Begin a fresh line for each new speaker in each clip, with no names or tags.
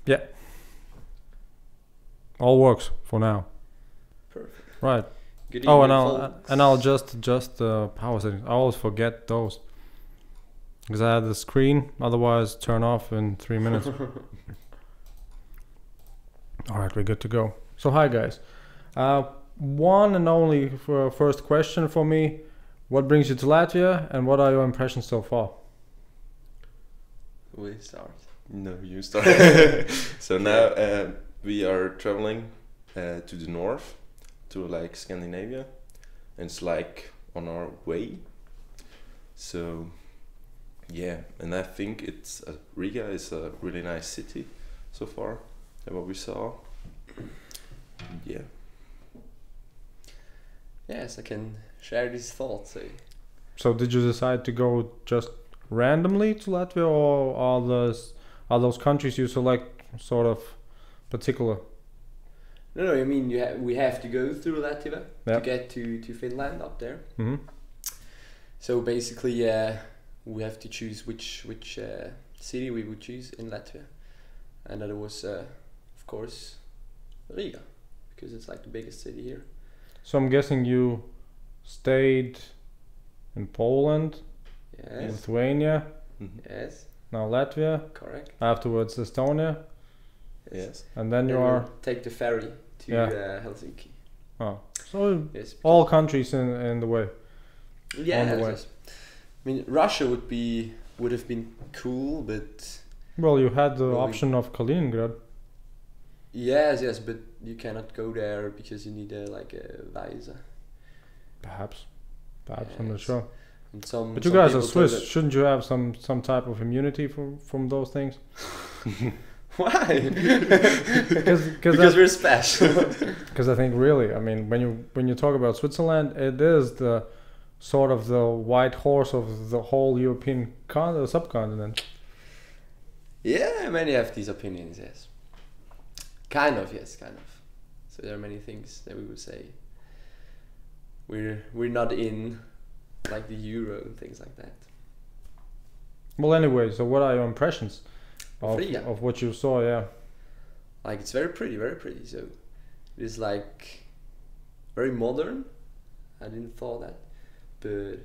Yeah. All works for now.
Perfect.
Right.
Good
Oh,
evening,
and I'll
folks.
just power settings. I always forget those because I had the screen. Otherwise, turn off in 3 minutes. All right, we're good to go. So, hi guys. One and only first question for me: what brings you to Latvia, and what are your impressions so far?
We start.
No, you start. So now we are traveling to the north, to like Scandinavia, and it's like on our way. So yeah, and I think it's Riga is a really nice city so far, and what we saw. Yeah.
Yes, I can share these thoughts.
So, did you decide to go just randomly to Latvia, or are those countries you select sort of particular?
No, I mean we have to go through Latvia
Yeah.
to get to Finland up there.
Hmm.
So basically, we have to choose which city we would choose in Latvia, and that was of course Riga, because it's like the biggest city here.
So I'm guessing you stayed in Poland,
Yes,
Lithuania,
Mhm.
yes,
now Latvia,
correct.
afterwards Estonia,
Yes.
and then you
Then
are
we'll take the ferry to
Yeah.
Helsinki.
so
Yes,
all countries in the way.
yeah.
on the way.
Yes. I mean, Russia would have been cool, but
Well, you had the
Well, we-
option of Kaliningrad.
yes, but you cannot go there because you need a visa.
Perhaps I'm not
Yes.
sure.
And some.
But you
some
guys are
people told
Swiss. Shouldn't you have some type of immunity from those things?
Why?
Because
Because we're special.
I think really, I mean, when you talk about Switzerland, it is the sort of the white horse of the whole European subcontinent.
Yeah, many have these opinions. Yes. Kind of. Yes, kind of. So there are many things that we would say. We're not in, like the euro and things like that.
Well, anyway, so what are your impressions of
Riga.
what you saw? Yeah.
Like it's very pretty, very pretty. So it is like very modern. I didn't thought that, but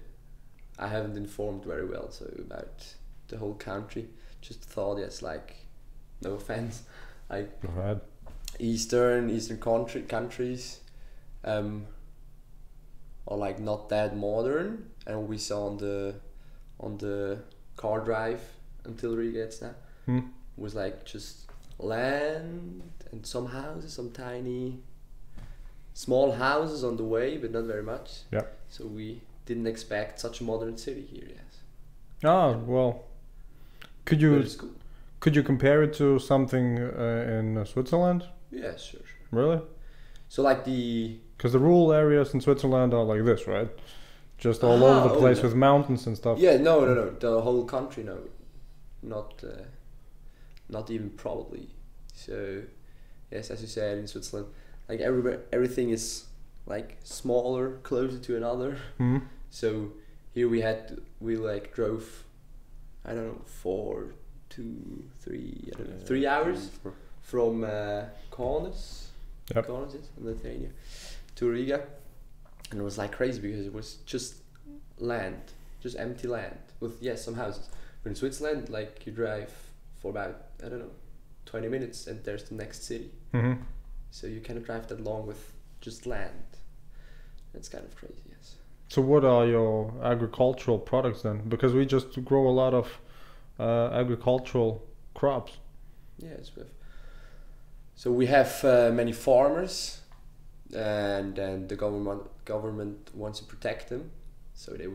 I haven't informed very well so about the whole country. Just thought yes, like no offense, like
Go ahead.
Eastern countries, are like not that modern. And what we saw on the car drive until Riga gets now
Hmm.
was like just land and some houses, some tiny small houses on the way, but not very much.
Yeah.
So we didn't expect such a modern city here. Yes.
Oh well.
But it's cool.
Could you compare it to something in Switzerland?
Yeah, sure.
Really?
So like the
Because the rural areas in Switzerland are like this, right? Just all over the place
no.
with mountains and stuff.
Yeah, no, the whole country, no, not even probably. So, yes, as you said, in Switzerland, like everything is like smaller, closer to another.
Hmm.
So here we like drove, I don't know, 4 to 3, I don't know, 3 hours from Kaunas,
Yep.
Kaunas is in Lithuania, to Riga, and it was like crazy because it was just land, just empty land with some houses. But in Switzerland, like you drive for about, I don't know, 20 minutes and there's the next city.
Hmm.
So you cannot drive that long with just land. That's kind of crazy, yes.
So what are your agricultural products then? Because we just grow a lot of agricultural crops.
Yes, so we have many farmers, and then the government wants to protect them, so they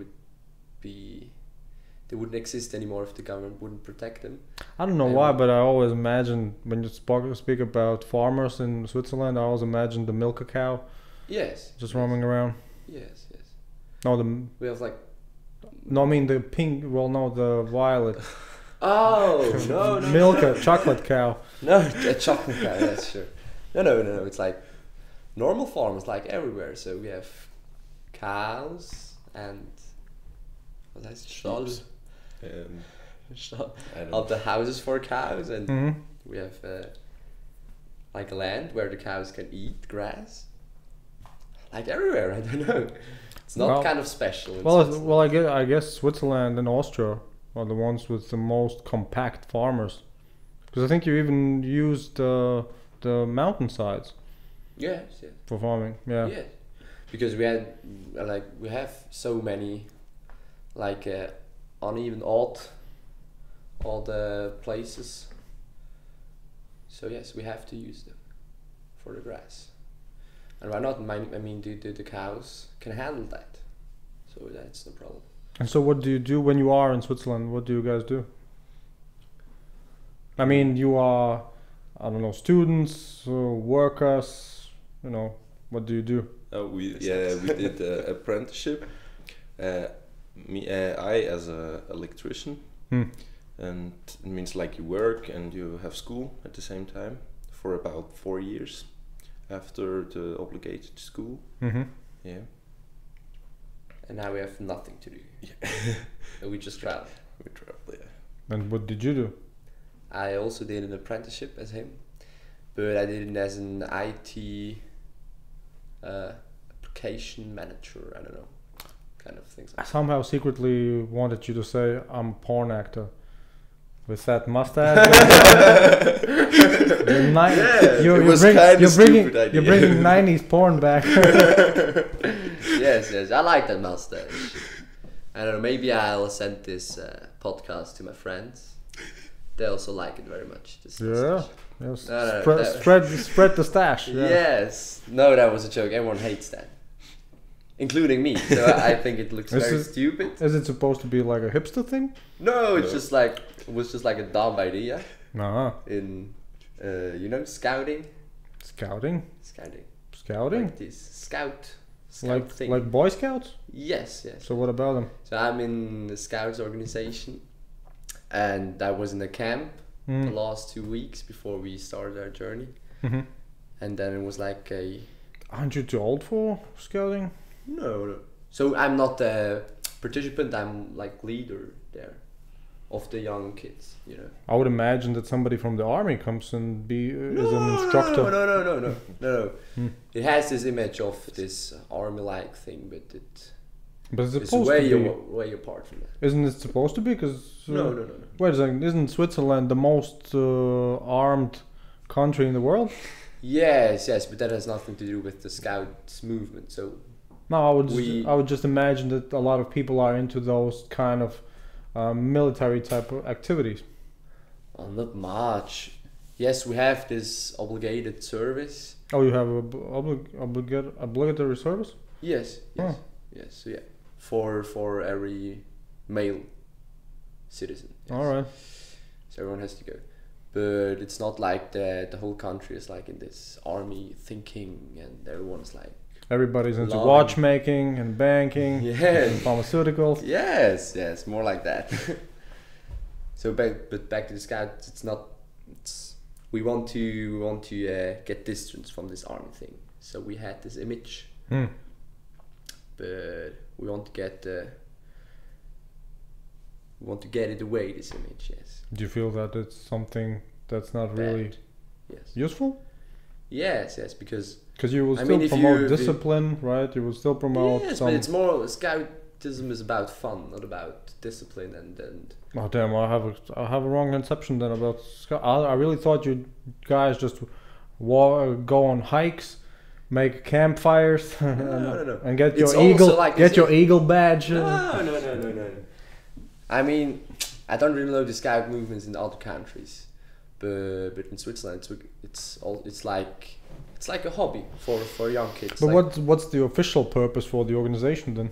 wouldn't exist anymore if the government wouldn't protect them.
I don't know
And
why, but I always imagine when you speak about farmers in Switzerland, I always imagine the milk cow
Yes.
just roaming around.
Yes.
No,
We have like.
I mean the pink. Well, no, the violet.
Oh no!
Milk, chocolate cow.
No, a chocolate cow. Yes, sure. No. It's like normal farms, like everywhere. So we have cows and what heißt Stall?
I don't
Of the houses for cows, and
Hmm.
We have like a land where the cows can eat grass. Like everywhere, I don't know. It's not kind of special. In
Well, I guess Switzerland and Austria are the ones with the most compact farmers, because I think you even used the mountainsides
Yes, yes.
for farming. Yeah.
Yes. Because we had we have so many like uneven odd places. So yes, we have to use them for the grass. And why not? I mean, the cows can handle that, so that's no problem.
And so, what do you do when you are in Switzerland? What do you guys do? I mean, you are, I don't know, students, workers. You know, what do you do?
We did apprenticeship. I as a electrician, and it means like you work and you have school at the same time for about 4 years after the obligated school.
Mm-hmm.
Yeah.
And now we have nothing to do.
Yeah.
And we just travel.
We travel, yeah.
And what did you do?
I also did an apprenticeship as him, but I did it as an IT application manager. I don't know, kind of things.
I somehow secretly wanted you to say I'm a porn actor. With that mustache, you're bringing 90s porn back.
Yes, I like that mustache. I don't know. Maybe I'll send this podcast to my friends. They also like it very much. This mustache.
Yes.
Spread
the stash. Yeah.
Yes. No, that was a joke. Everyone hates that, including me. So I think it looks very stupid.
Is it supposed to be like a hipster thing?
No, it was just like a dumb idea.
Uh-huh.
In scouting.
Scouting.
Like this scout thing.
Like Boy Scouts?
Yes.
So what about them?
So I'm in the Scouts organization, and I was in a camp the last 2 weeks before we started our journey.
Mm-hmm.
And then it was like
Aren't you too old for scouting?
No. So I'm not a participant. I'm like leader there of the young kids.
I would imagine that somebody from the army comes and is an instructor.
No. It has this image of this army-like thing, but it's way apart from that.
Isn't it supposed to be? Because
no.
Wait a second, isn't Switzerland the most armed country in the world?
Yes, but that has nothing to do with the Scouts movement. So
no, I would just imagine that a lot of people are into those kind of military type of activities.
Well, not much. Yes, we have this obligated service.
Oh, you have obligatory service?
Yes.
Oh.
Yes. So yeah, for every male citizen. Yes.
All right.
So everyone has to go, but it's not like the whole country is like in this army thinking, and everyone's like.
Everybody's into watchmaking and banking, and pharmaceuticals.
Yes, more like that. So back to the Scouts. We want to get distance from this army thing. So we had this image, but we want to get it away. This image, yes.
Do you feel that it's something that's not really useful?
Yes, because
you will still promote discipline, right? You will still promote.
Yes, but it's more Scoutism is about fun, not about discipline and.
Oh damn! I have a wrong conception then about Scout. I really thought you guys just go on hikes, make campfires,
no.
and get your eagle badge.
No. I mean, I don't really know the Scout movements in other countries. But in Switzerland, it's like a hobby for young kids.
But what's the official purpose for the organization then?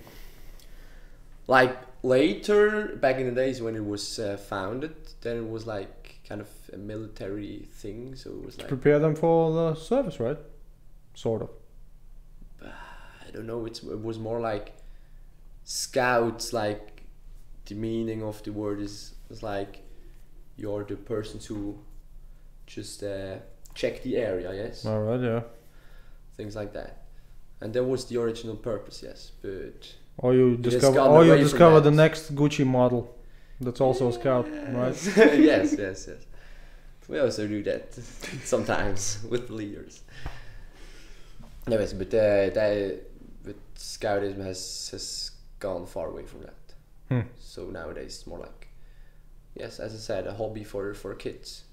Like later, back in the days when it was founded, then it was like kind of a military thing. So it was like
to prepare them for the service, right? Sort of.
I don't know. It was more like scouts. Like the meaning of the word is like you're the persons who just check the area, yes.
All right, yeah.
Things like that, and that was the original purpose, yes. But
or you discover the next Gucci model, that's also a scout, right?
Yes. We also do that sometimes with the leaders. Anyways, but Scoutism has gone far away from that. So nowadays it's more like, yes, as I said, a hobby for kids.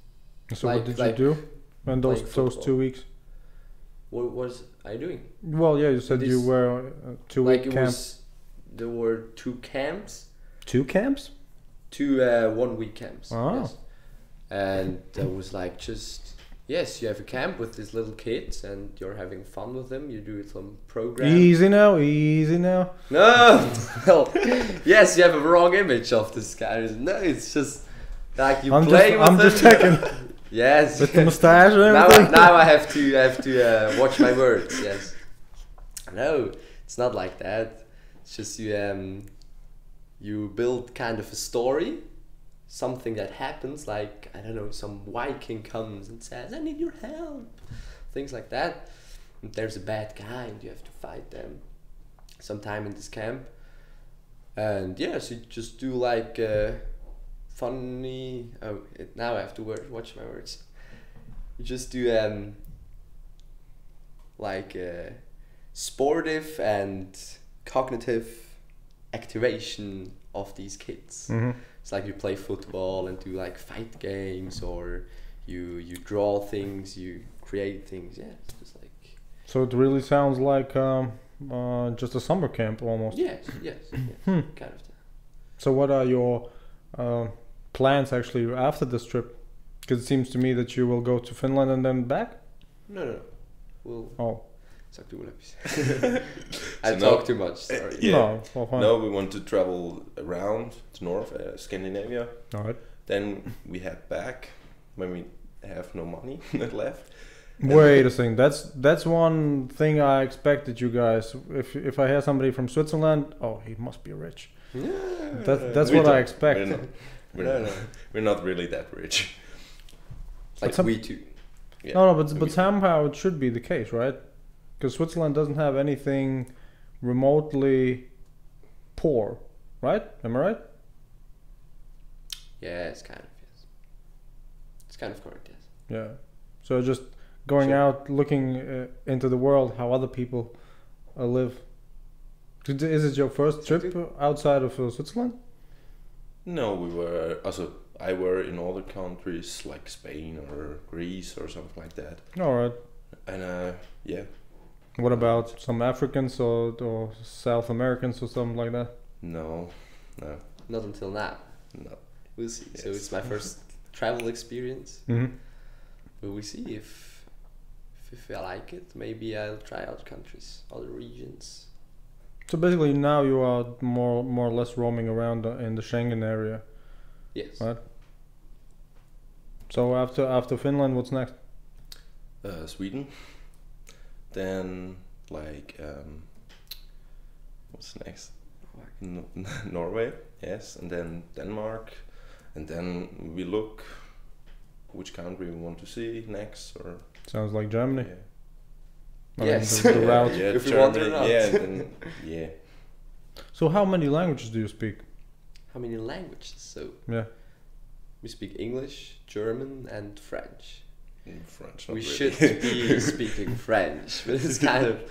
So what did you do in those 2 weeks?
What was I doing?
Well, yeah, you said you were 2-week camp.
There were 2 camps.
2 camps?
2 1-week camps.
Oh.
Yes. And that was like yes, you have a camp with these little kids and you're having fun with them. You do some program.
Easy now.
No! Well, yes, you have a wrong image of this guy. No, it's just like you play with them.
I'm just checking.
Yes.
With the mustache and everything.
Now I have to watch my words. Yes. No, it's not like that. It's just you build kind of a story, something that happens, like I don't know, some Viking comes and says, "I need your help," things like that. And there's a bad guy, and you have to fight them. Sometime in this camp, and yes, you just do like funny. Now I have to watch my words. You just do like sportive and cognitive activation of these kids. It's like you play football and do like fight games, or you draw things, you create things. Yeah, it's just like.
So it really sounds like just a summer camp almost.
Yes, kind of that.
So what are your plans actually after this trip? Because it seems to me that you will go to Finland and then back.
No. We'll.
Oh.
I talk too much. Sorry.
Yeah.
No,
we want to travel around the north, Scandinavia.
All right.
Then we head back when we have no money left.
Wait a second. That's one thing I expected you guys. If I hear somebody from Switzerland, oh, he must be rich. That's what I expect.
We're not really that rich.
Like we too.
Yeah.
No, but somehow it should be the case, right? Because Switzerland doesn't have anything remotely poor, right? Am I right?
Yeah, it's kind of, yes. It's kind of correct, yes.
Yeah. So just going out, looking into the world, how other people live. Is it your first trip outside of Switzerland?
No, I were in other countries like Spain or Greece or something like that.
All right.
And yeah.
What about some Africans or South Americans or something like that?
No.
Not until now.
No.
We'll see.
Yes.
So it's my first travel experience.
Mm-hmm.
But we'll see if I like it. Maybe I'll try other countries, other regions.
So basically now you are more or less roaming around in the Schengen area.
Yes.
Right. So after Finland, what's next?
Sweden. Then like what's next? Norway, yes, and then Denmark, and then we look which country we want to see next. Or
sounds like Germany.
Yeah.
Yes.
The route.
Yeah,
if
Germany,
we want or not.
yeah, then, yeah.
So how many languages do you speak?
How many languages? So
Yeah.
we speak English, German, and French.
French.
We
Not
should
really.
be speaking French, but it's kind of,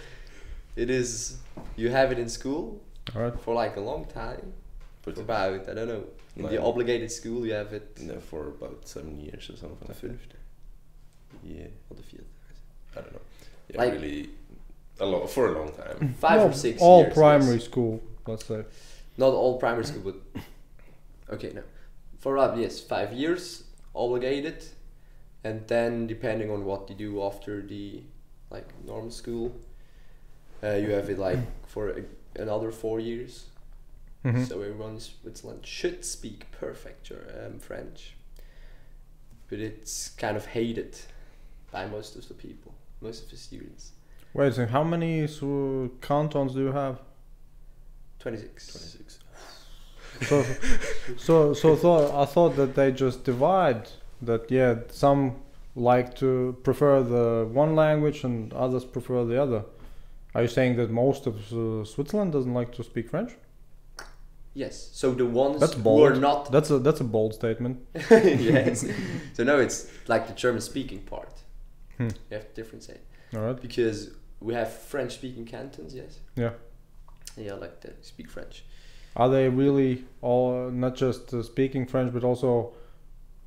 it is, you have it in school
All right.
for like a long time.
But
For about, I don't know, in the
Like-
obligated school you have it.
no, for about 7 years or something like that.
Fünfte.
Yeah,
Or the field.
I don't know. Yeah,
Like-
really, a lot for a long time.
5
Well,
or 6
all
years.
primary
yes.
school, let's say.
Not all primary school, but okay, no. For yes, 5 years obligated, and then depending on what you do after the like normal school, you have it like for another 4 years.
Mhm.
So everyone in Switzerland should speak perfect French, but it's kind of hated by most of the people, most of the students.
Wait a second, how many cantons do you have?
26.
26.
I thought that they just divide that. Yeah, some like to prefer the one language and others prefer the other. Are you saying that most of Switzerland doesn't like to speak French?
Yes. So the ones
That's
who
bold.
are not.
That's a bold statement.
Yes. So no, it's like the German speaking part.
Hmm.
You have to differentiate
All right.
because we have French speaking cantons. Yes.
Yeah.
Yeah, like they speak French.
Are they really all not just speaking French, but also,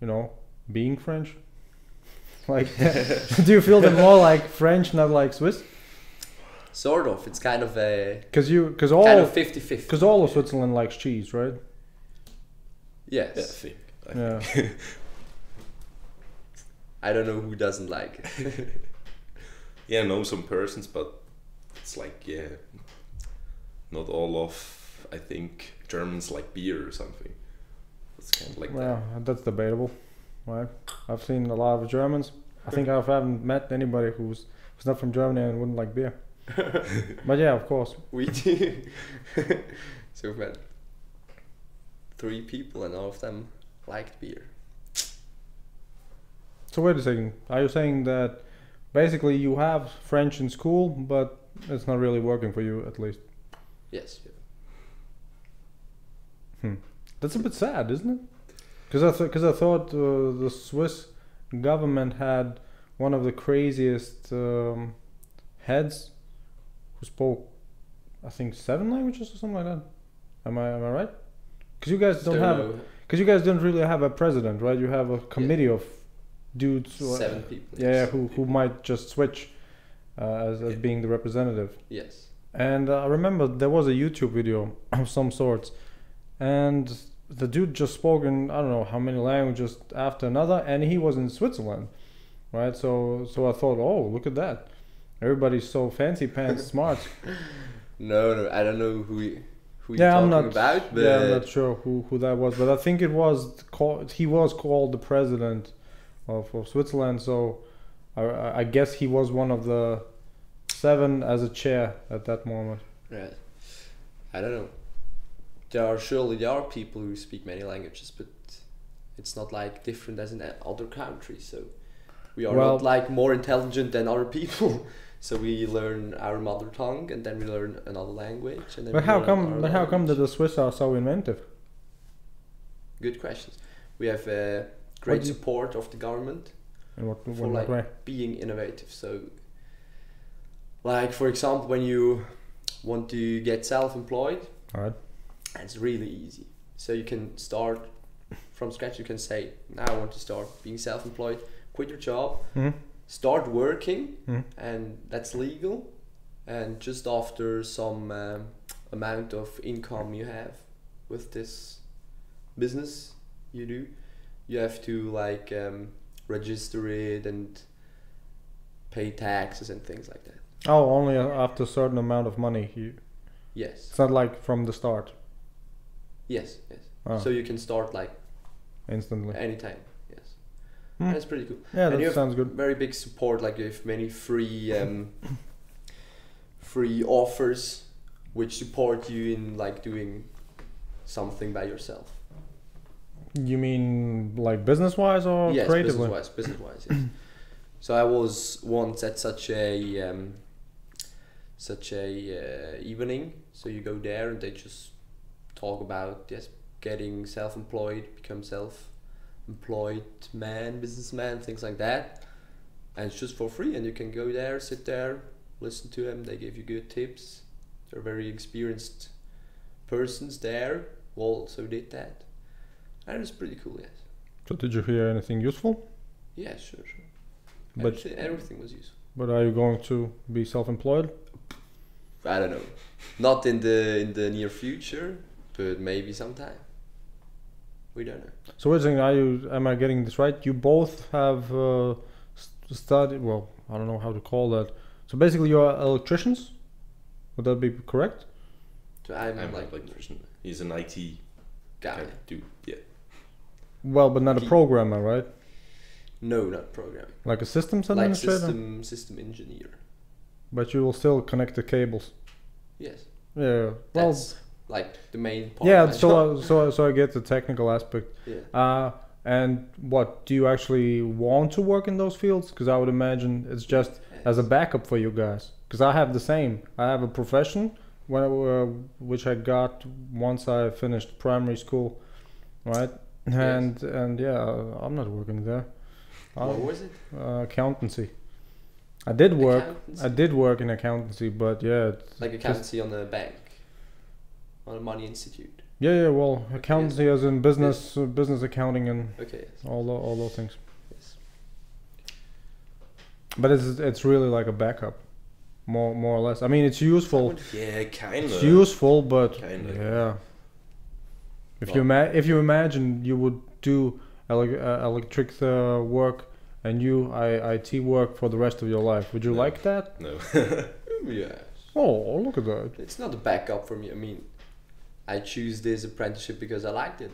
you know, being French? Like, do you feel them more like French, not like Swiss?
Sort of. It's kind of a
Because
kind of 50-50.
Because all of Switzerland likes cheese, right?
Yes.
Yeah, I think.
Yeah.
I don't know who doesn't like it.
Yeah, I know some persons, but it's like, yeah, not all of, I think, Germans like beer or something. It's kind of like
Well, that's debatable, right? I've seen a lot of Germans. I think I haven't met anybody who's not from Germany and wouldn't like beer. But yeah, of course.
We do. So we've met 3 people and all of them liked beer.
So wait a second. Are you saying that basically you have French in school, but it's not really working for you at least?
Yes.
That's a bit sad, isn't it? Because I thought the Swiss government had one of the craziest heads who spoke, I think, 7 languages or something like that. Am I right? Because you guys because you guys don't really have a president, right? You have a committee of dudes.
7 people.
Yeah,
yes.
who might just switch as being the representative.
Yes.
And I remember there was a YouTube video of some sorts, and the dude just spoke in I don't know how many languages after another, and he was in Switzerland, right? So I thought, oh, look at that, everybody's so fancy pants smart.
No, I don't know who you're
I'm
talking
not
about, but
yeah, I'm not sure who that was, but I think he was called the president of Switzerland. So I guess he was one of the 7 as a chair at that moment.
right. I don't know. There are people who speak many languages, but it's not like different as in other countries. So we are not like more intelligent than other people. So we learn our mother tongue and then we learn another language. And then
But how come that the Swiss are so inventive?
Good questions. We have great support of the government
In what
for like
way?
being innovative. So, like for example, when you want to get self-employed,
All right.
it's really easy. So you can start from scratch. You can say, now I want to start being self-employed. Quit your job.
Mm-hmm.
Start working,
Mm-hmm.
and that's legal. And just after some amount of income you have with this business you do, you have to like register it and pay taxes and things like that.
Oh, only after a certain amount of money.
Yes.
It's not like from the start,
Yes.
Oh.
So you can start like
instantly.
anytime. Yes.
Hmm.
That's pretty cool.
Yeah,
And you
that
have
sounds good.
Very big support. Like you have many free offers which support you in like doing something by yourself.
You mean like business-wise or
Yes,
creatively?
business-wise, yes. So I was once at such a evening. So you go there and they just talk about getting self-employed, become self-employed businessman, things like that. And it's just for free, and you can go there, sit there, listen to them. They give you good tips. They're very experienced persons there who also did that. And it's pretty cool, yes.
So did you hear anything useful?
Yeah, sure.
But
Everything was useful.
But are you going to be self-employed?
I don't know. Not in the near future, but maybe sometime. We don't know.
So wait a second, am I getting this right? You both have studied, well, I don't know how to call that. So basically you are electricians? Would that be correct?
So I'm
like
like
electrician. He's an IT
guy.
dude. Yeah.
Well, but not a programmer, right?
No, not programming.
Like a systems
Like
administrator?
system engineer.
But you will still connect the cables.
Yes.
Yeah. Well,
That's like the main part.
yeah.
of my job.
So I get the technical aspect.
Yeah.
And what do you actually want to work in those fields? Because I would imagine it's just as a backup for you guys. Because I have the same. I have a profession which I got once I finished primary school, right? And yeah, I'm not working there.
What was it?
Accountancy. I did work.
Accountancy?
I did work in accountancy, but yeah.
Like accountancy on a bank, on a money institute.
Yeah. Well, accountancy as in business accounting and
Okay.
all those things.
Yes.
But it's really like a backup, more or less. I mean, it's useful.
Yeah, kind
It's
of.
useful, but
Kinda.
yeah. If
Well-
if you imagine you would do electric work and you IT work for the rest of your life, would you
No.
like that?
No.
Yes.
Oh, look at that.
It's not a backup for me. I mean, I choose this apprenticeship because I liked it.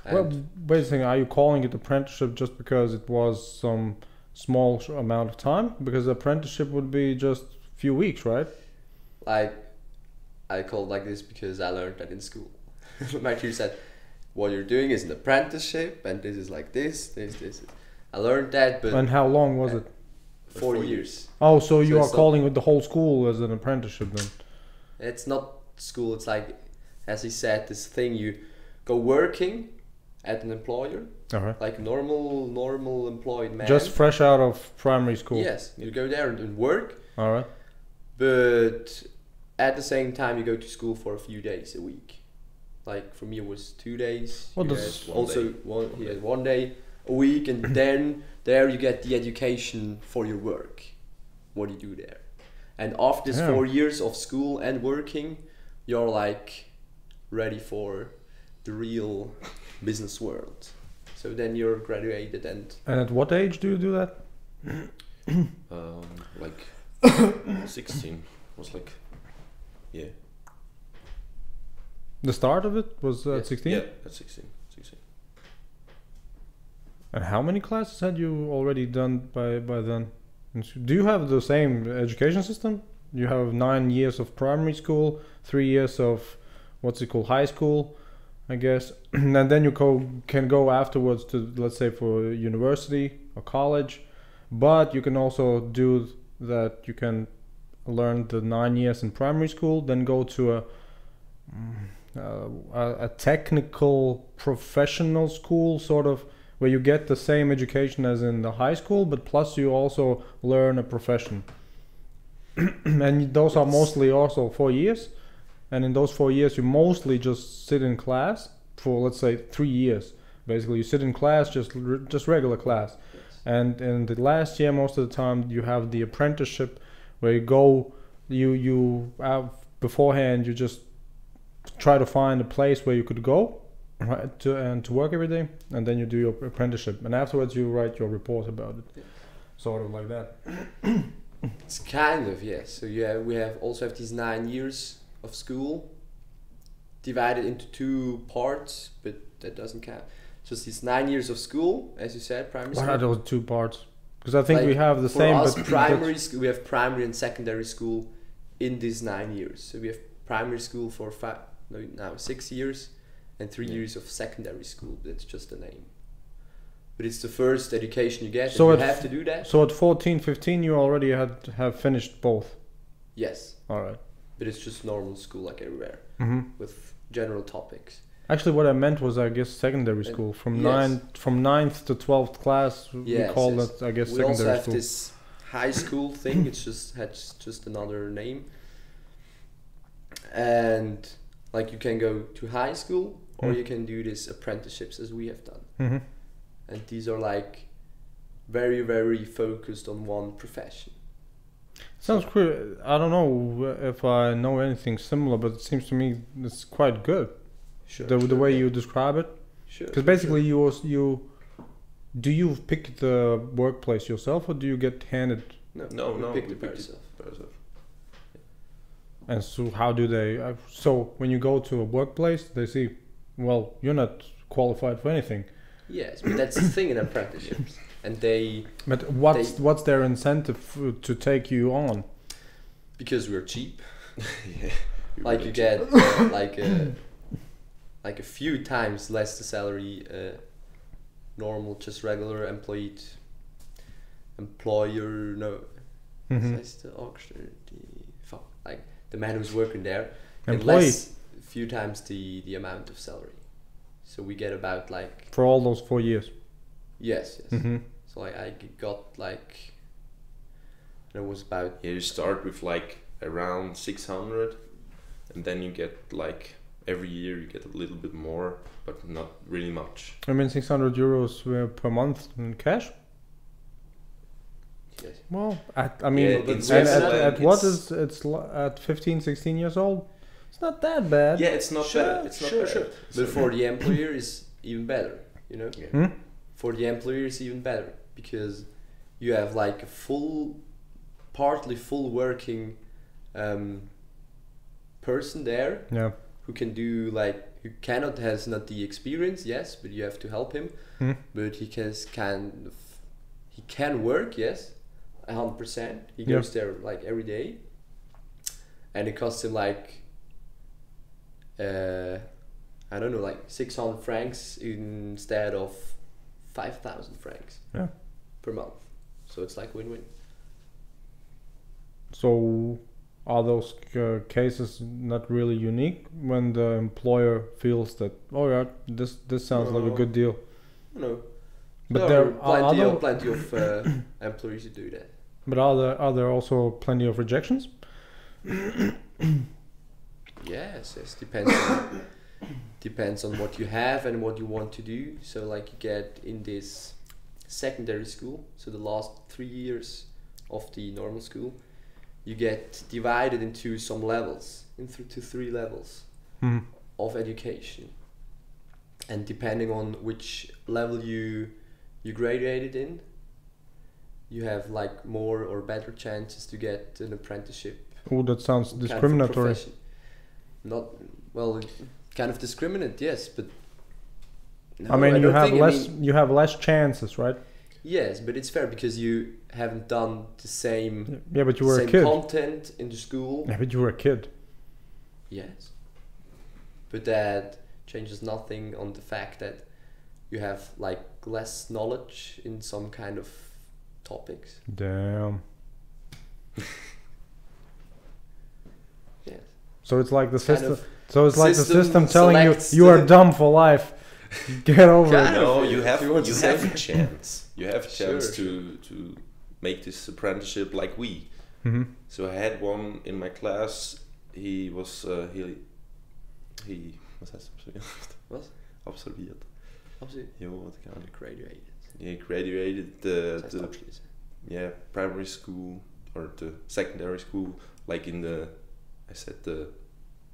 And
Well, basically, are you calling it apprenticeship just because it was some small amount of time? Because apprenticeship would be just a few weeks, right?
like, I call it like this because I learned that in school. My teacher said, "What you're doing is an apprenticeship, and this is like this. I learned that, but
And how long was it?
4 years.
Oh, so you are
it's not-
calling it the whole school as an apprenticeship then?
It's not school. It's like, as he said, this thing you go working at an employer,
All right.
like normal employed man.
Just fresh out of primary school.
Yes, you go there and work,
All right.
but at the same time you go to school for a few days a week. Like for me it was 2 days.
What
He
does-
had
One
also
day.
he had 1 day a week, and then there you get the education for your work. What do you do there? And after this
Yeah.
4 years of school and working, you're like ready for the real business world. So then you're graduated and
And at what age do you do that?
Like 16 was like, yeah.
The start of it was at
Yes.
16?
Yeah, at 16.
And how many classes had you already done by then? Do you have the same education system? You have 9 years of primary school, 3 years of what's it called, high school, I guess, and then you can go afterwards to, let's say, for university or college, but you can also do that. You can learn the 9 years in primary school, then go to a technical professional school, sort of, where you get the same education as in the high school, but plus you also learn a profession. And those are mostly also 4 years. And in those 4 years, you mostly just sit in class for, let's say, 3 years. Basically, you sit in class, just regular class. And in the last year, most of the time, you have the apprenticeship, where you go, you beforehand, you just try to find a place where you could go, right, to work every day, and then you do your apprenticeship, and afterwards you write your report about it.
Yeah.
Sort of like that.
it's kind of, yes. So we have also have these 9 years of school divided into 2 parts, but that doesn't count. Just these 9 years of school, as you said, primary
What
school.
are those 2 parts? Because I think we
Like,
have the
For
same,
us,
but
primary school, we have primary and secondary school in these 9 years. So we have primary school for 6 years, and 3
Yeah.
years of secondary school. That's just the name. But it's the first education you get.
So
and you
at
have to do that.
so at 14, 15, you already have finished both.
Yes,
All right.
but it's just normal school like everywhere
Mm-hmm.
with general topics.
Actually, what I meant was, I guess, secondary school. From
yes.
from 9th to 12th class, we
Yes,
call
yes.
that, I guess,
We also
secondary
have
school.
this high school thing. It's just another name. And like you can go to high school, or
Mm.
you can do these apprenticeships as we have done.
Mm-hmm.
And these are like very, very focused on one profession.
Sounds cool. I don't know if I know anything similar, but it seems to me it's quite good.
Sure.
The way you describe it,
Sure.
because basically you do you pick the workplace yourself, or do you get handed?
No,
we
no,
picked
we
it by
picked it
ourselves.
by ourselves.
And so how do they? So when you go to a workplace, they see, well, you're not qualified for anything.
Yes, but that's the thing in apprenticeships. And they,
But what's their incentive to take you on?
because we're cheap,
Yeah. we
like
really
you
cheap.
get like a few times less the salary normal, just regular employer, no.
Mhm.
Heißt der Augster, die like the man who's working there, and
Employee.
less, few times the amount of salary. So we get about like
For all those 4 years.
yes.
Mm-hmm.
So I got like it was about
Yeah, you start with like around 600, and then you get like every year you get a little bit more, but not really much.
I mean, 600 euros per month in cash.
yes.
Well, I mean,
Yeah,
and
in
at
Switzerland,
what
it's-
is at 15, 16 years old? It's not that bad.
Yeah, it's not bad. It's not bad.
But for the employer is even better, you know.
Yeah.
Hmm?
For the employer is even better because you have like a partly full working person there
Yeah.
who can do like who has not the experience, yes, but you have to help him.
Hmm?
But he can work, yes, 100%. He
Yeah.
goes there like every day, and it costs him like I don't know, like 600 francs instead of 5,000 francs
Yeah.
per month. So it's like win-win.
So are those cases not really unique when the employer feels that, oh yeah, this sounds like a
No.
good deal?
No,
But there are
plenty of employees who do that.
But are there also plenty of rejections?
Yes, depends on what you have and what you want to do. So like you get in this secondary school, so the last 3 years of the normal school, you get divided into some levels, into 3 levels
Hmm.
of education. And depending on which level you graduated in, you have like more or better chances to get an apprenticeship.
Oh, that sounds
kind of a
discriminatory.
profession. Not well, kind of discriminate, yes, but no,
I mean, you
don't
have
think-
less you have less chances, right?
yes, but it's fair because you haven't done the same
Yeah, but you were a
same
kid.
content in the school.
Yeah, but you were a kid.
Yes, but that changes nothing on the fact that you have like less knowledge in some kind of topics.
Damn.
Yes.
So it's like the
Kind
system.
of
So it's like the
system
system telling you
selects
you are
the-
dumb for life. Get over
Kind
it.
of.
No,
if
you have
you want to say.
a chance. You have a chance
Sure,
to make this apprenticeship like we.
Hmm.
So I had one in my class. He was he was absolviert.
Was?
Absolviert.
Absolutely.
Jo, wat kan ik?
Graduated.
He graduated
Dat is
the
absoluut.
primary school or the secondary school, like in the the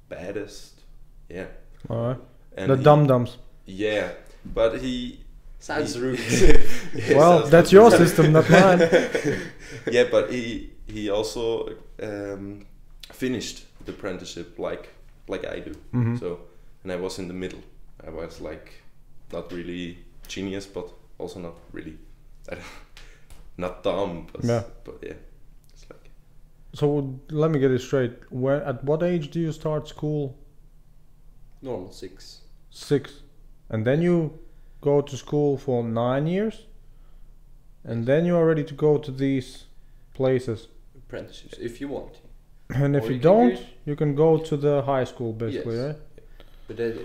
baddest. Yeah.
Alright.
And
The
he-
dum dums.
Yeah, but he.
Sounds
he-
rude.
Yeah,
Well,
sounds
that's
rude.
your system, not mine.
Yeah, but he also finished the apprenticeship like I do.
Mhm.
So, and I was in the middle. I was like not really genius, but also not really not dumb. But
Yeah.
yeah, it's like
So let me get it straight. At what age do you start school?
Normal 6.
6, and then you go to school for 9 years, and then you are ready to go to these places.
Apprenticeships, if you want.
And if
Or
you
you can
don't,
go-
you can go to the high school, basically,
Yes.
right?
But then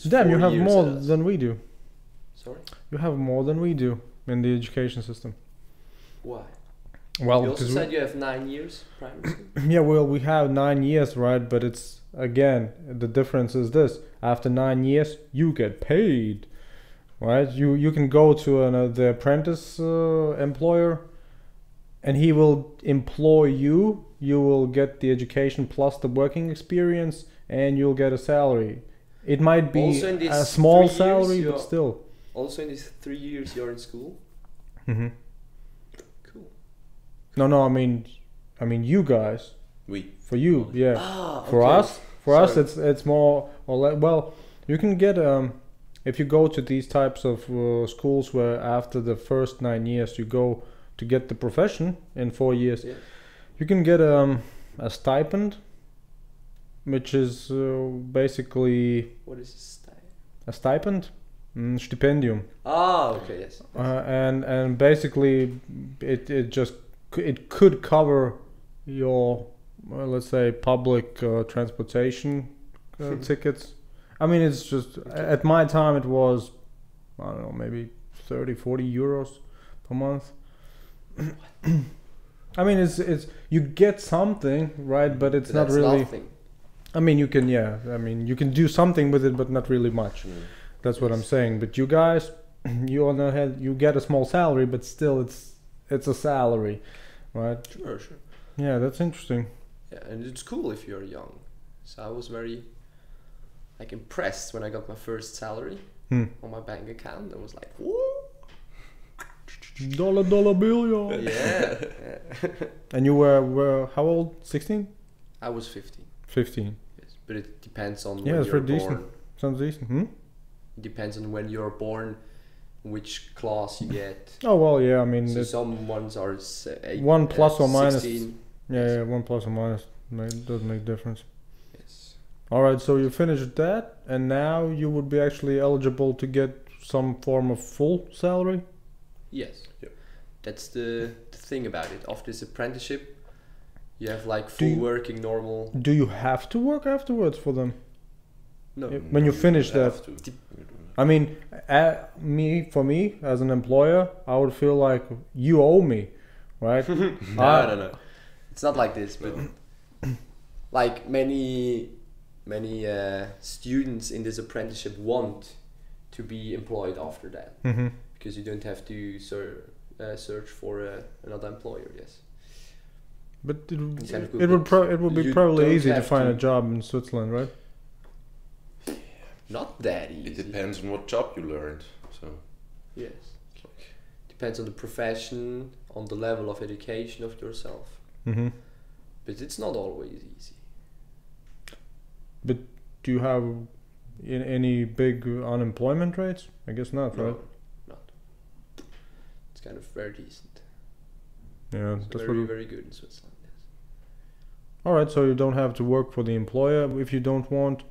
it's
Damn, you
4
have
years
more
as-
than we do.
Sorry?
You have more than we do in the education system.
Why?
Well,
You also
'cause
said you have 9 years primary school.
yeah, well, we have 9 years, right? But it's again, the difference is this: after 9 years, you get paid, right? You can go to the apprentice employer, and he will employ you. You will get the education plus the working experience, and you'll get a salary. It might be
Also in these
a small
3 years,
salary, but
you're-
still.
Also in these 3 years you're in school.
Hmm.
Cool.
No, I mean you guys.
we.
For you, yeah.
Ah,
For
okay.
us,
Sorry.
it's more or less. Well, you can get if you go to these types of schools where after the first 9 years you go to get the profession in 4 years,
Yeah.
you can get a stipend, which is basically
What is this style?
a stipend, stipendium,
Ah, okay, yes.
and basically it could cover your well, let's say public transportation tickets. I mean, it's just at my time it was, I don't know, maybe 30-40 euros per month. I mean, it's you get something, right? But it's not
That's
really.
nothing.
I mean, you can, yeah. I mean, you can do something with it, but not really much. That's what I'm saying. But you guys, you on the head, you get a small salary, but still, it's a salary, right?
Sure.
Yeah, that's interesting.
Yeah, and it's cool if you're young. So I was very like impressed when I got my first salary on my bank account. I was like, woo!
Dollar bill, yo.
Yeah.
And you were how old? 16?
I was 15.
15.
Yes, but it depends on
Yeah,
when
it's
you're
pretty
born.
decent. Sounds decent.
It depends on when you're born, which class you get.
Oh well, yeah. I mean,
So some ones are
1 plus or minus.
16.
Yeah, 1 plus or minus doesn't make difference.
Yes.
All right, so you finished that, and now you would be actually eligible to get some form of full salary.
Yes.
Yep.
That's the thing about it. After this apprenticeship, you have like full
you-
working normal.
Do you have to work afterwards for them?
No.
When you finish that, I mean, for me as an employer, I would feel like you owe me, right?
No. It's not like this, but like many students in this apprenticeship want to be employed after that because you don't have to search for another employer. Yes.
But
It's kind of good,
it
but
would be
you
probably
don't
easy to
have
find a
to-
job in Switzerland, right?
Not that easy.
It depends on what job you learned. So
Yes. Depends on the profession, on the level of education of yourself.
Mm-hmm.
But it's not always easy.
But do you have any big unemployment rates? I guess not,
No,
right?
not. It's kind of very decent.
Yeah,
It's
that's
very,
what.
very good in Switzerland. Yes.
All right, so you don't have to work for the employer if you don't want.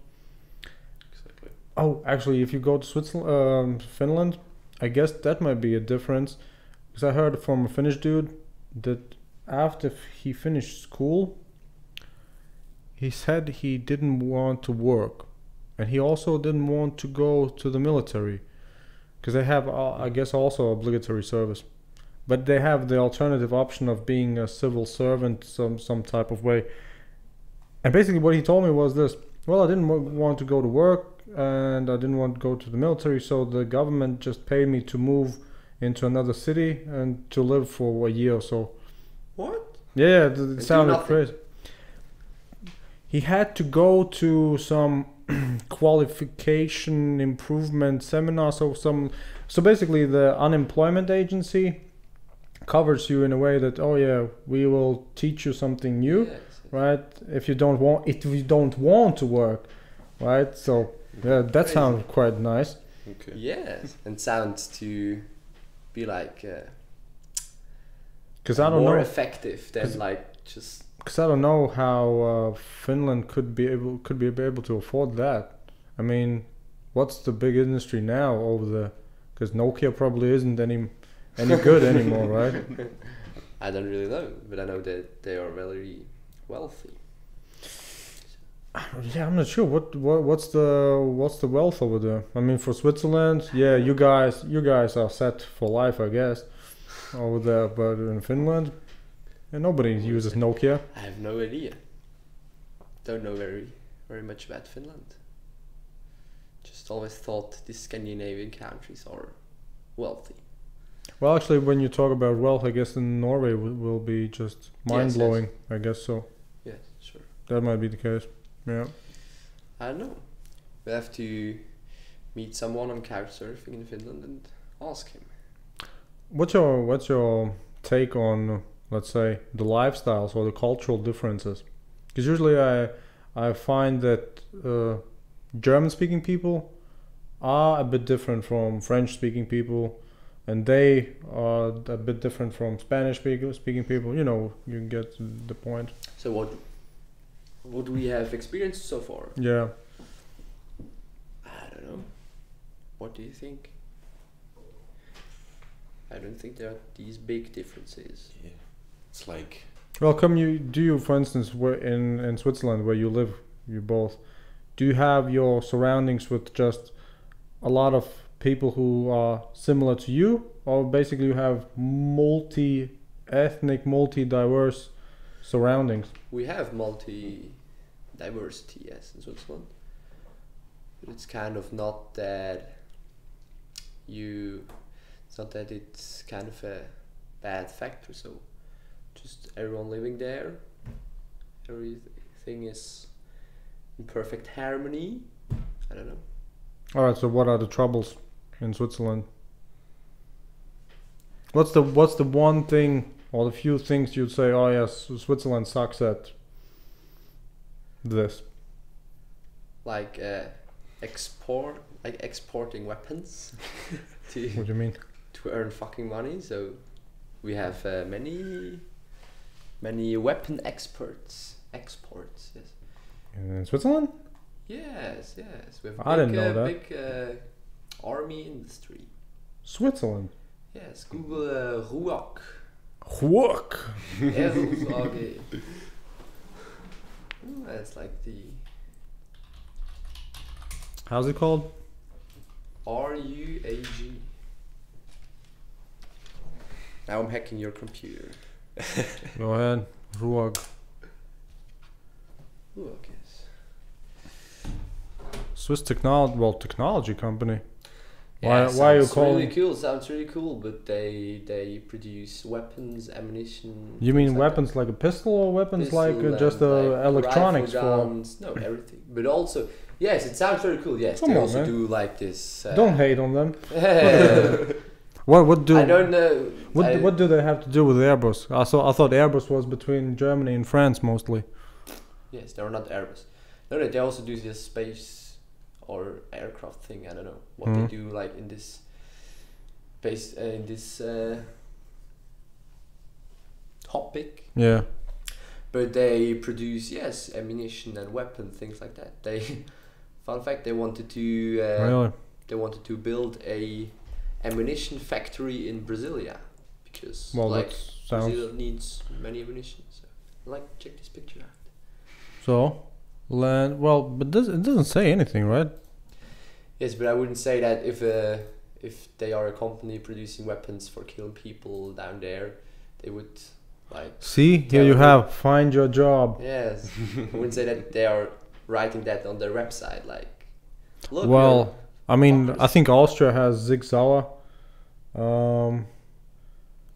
exactly.
Oh, actually, if you go to Switzerland, Finland, I guess that might be a difference. Because I heard from a Finnish dude that after he finished school, he said he didn't want to work, and he also didn't want to go to the military, because they have, I guess, also obligatory service, but they have the alternative option of being a civil servant some type of way. And basically, what he told me was this: well, I didn't want to go to work, and I didn't want to go to the military, so the government just paid me to move into another city and to live for a year or so.
What?
Yeah, it
do
sounded
nothing.
crazy. He had to go to some qualification improvement seminar. So basically, the unemployment agency covers you in a way that, oh yeah, we will teach you something new,
Yes.
right? If you don't want to work, right? So yeah, that
Crazy.
sounds quite nice.
Okay.
Yes. And sounds to be like
Because I don't
more
know.
effective than
'Cause-
like just
Because I don't know how Finland could be able to afford that. I mean, what's the big industry now over there? Because Nokia probably isn't any good anymore, right?
I don't really know, but I know that they are very wealthy.
Yeah, I'm not sure. What's the wealth over there? I mean, for Switzerland, yeah, you guys are set for life, I guess, over there. But in Finland, yeah, nobody uses Nokia.
I have no idea. Don't know very much about Finland. Just always thought these Scandinavian countries are wealthy.
Well, actually, when you talk about wealth, I guess in Norway will be just mind blowing. I guess so.
Yes, sure.
That might be the case. Yeah.
I don't know. We'll have to meet someone on couchsurfing in Finland and ask him.
What's your take on, let's say, the lifestyles or the cultural differences? Because usually I find that German-speaking people are a bit different from French-speaking people, and they are a bit different from Spanish-speaking people. You know, you get the point.
So what we have experienced so far?
Yeah.
I don't know. What do you think? I don't think there are these big differences.
Yeah. It's like
Well, do you, for instance, where in Switzerland where you live, you both, do you have your surroundings with just a lot of people who are similar to you, or basically you have multi-ethnic, multi-diverse surroundings?
We have multi-diversity, yes, in Switzerland. But it's kind of not that it's not that it's kind of a bad factor, so just everyone living there, everything is in perfect harmony. I don't know.
All right. So what are the troubles in Switzerland? What's the one thing or the few things you'd say? Oh yes, Switzerland sucks at this.
Like exporting weapons to
What do you mean?
to earn fucking money. So we have many weapon exports. Yes.
In Switzerland?
Yes. We have
I didn't know that.
big army industry.
Switzerland.
Yes, Google RUAG.
Huok.
RUAG. That's like the
How's it called?
RUAG. Now I'm hacking your computer.
Go ahead. Ruag.
RUAG, yes.
Swiss technology company.
Yeah,
Why are you
sounds
calling?
really cool? Sounds really cool, but they produce weapons, ammunition.
You mean
things like
weapons like a pistol, or weapons
Pistol
like just
and, like,
electronics
rifle
for?
guns, no, everything. But also, yes, it sounds very cool. Yes,
Come
they
on,
also
man.
do like this.
Don't hate on them.
I
What do
don't know.
what do they have to do with Airbus? I thought Airbus was between Germany and France mostly.
Yes, they're not Airbus. No, they also do this space or aircraft thing. I don't know what
Mhm.
they do like in this topic.
Yeah.
But they produce ammunition and weapon things like that. Fun fact, they wanted to
Really?
build a ammunition factory in Brasilia because
Well,
like
that sounds
Brazil needs many ammunition. So like check this picture out.
so. Land. Well, but it doesn't say anything, right?
Yes, but I wouldn't say that if they are a company producing weapons for killing people down there, they would like.
See, here
Tell
you
me.
have find your job.
Yes, I wouldn't say that they are writing that on their website. Like, look.
Well, I mean,
fuckers.
I think Austria has Zig Sauer.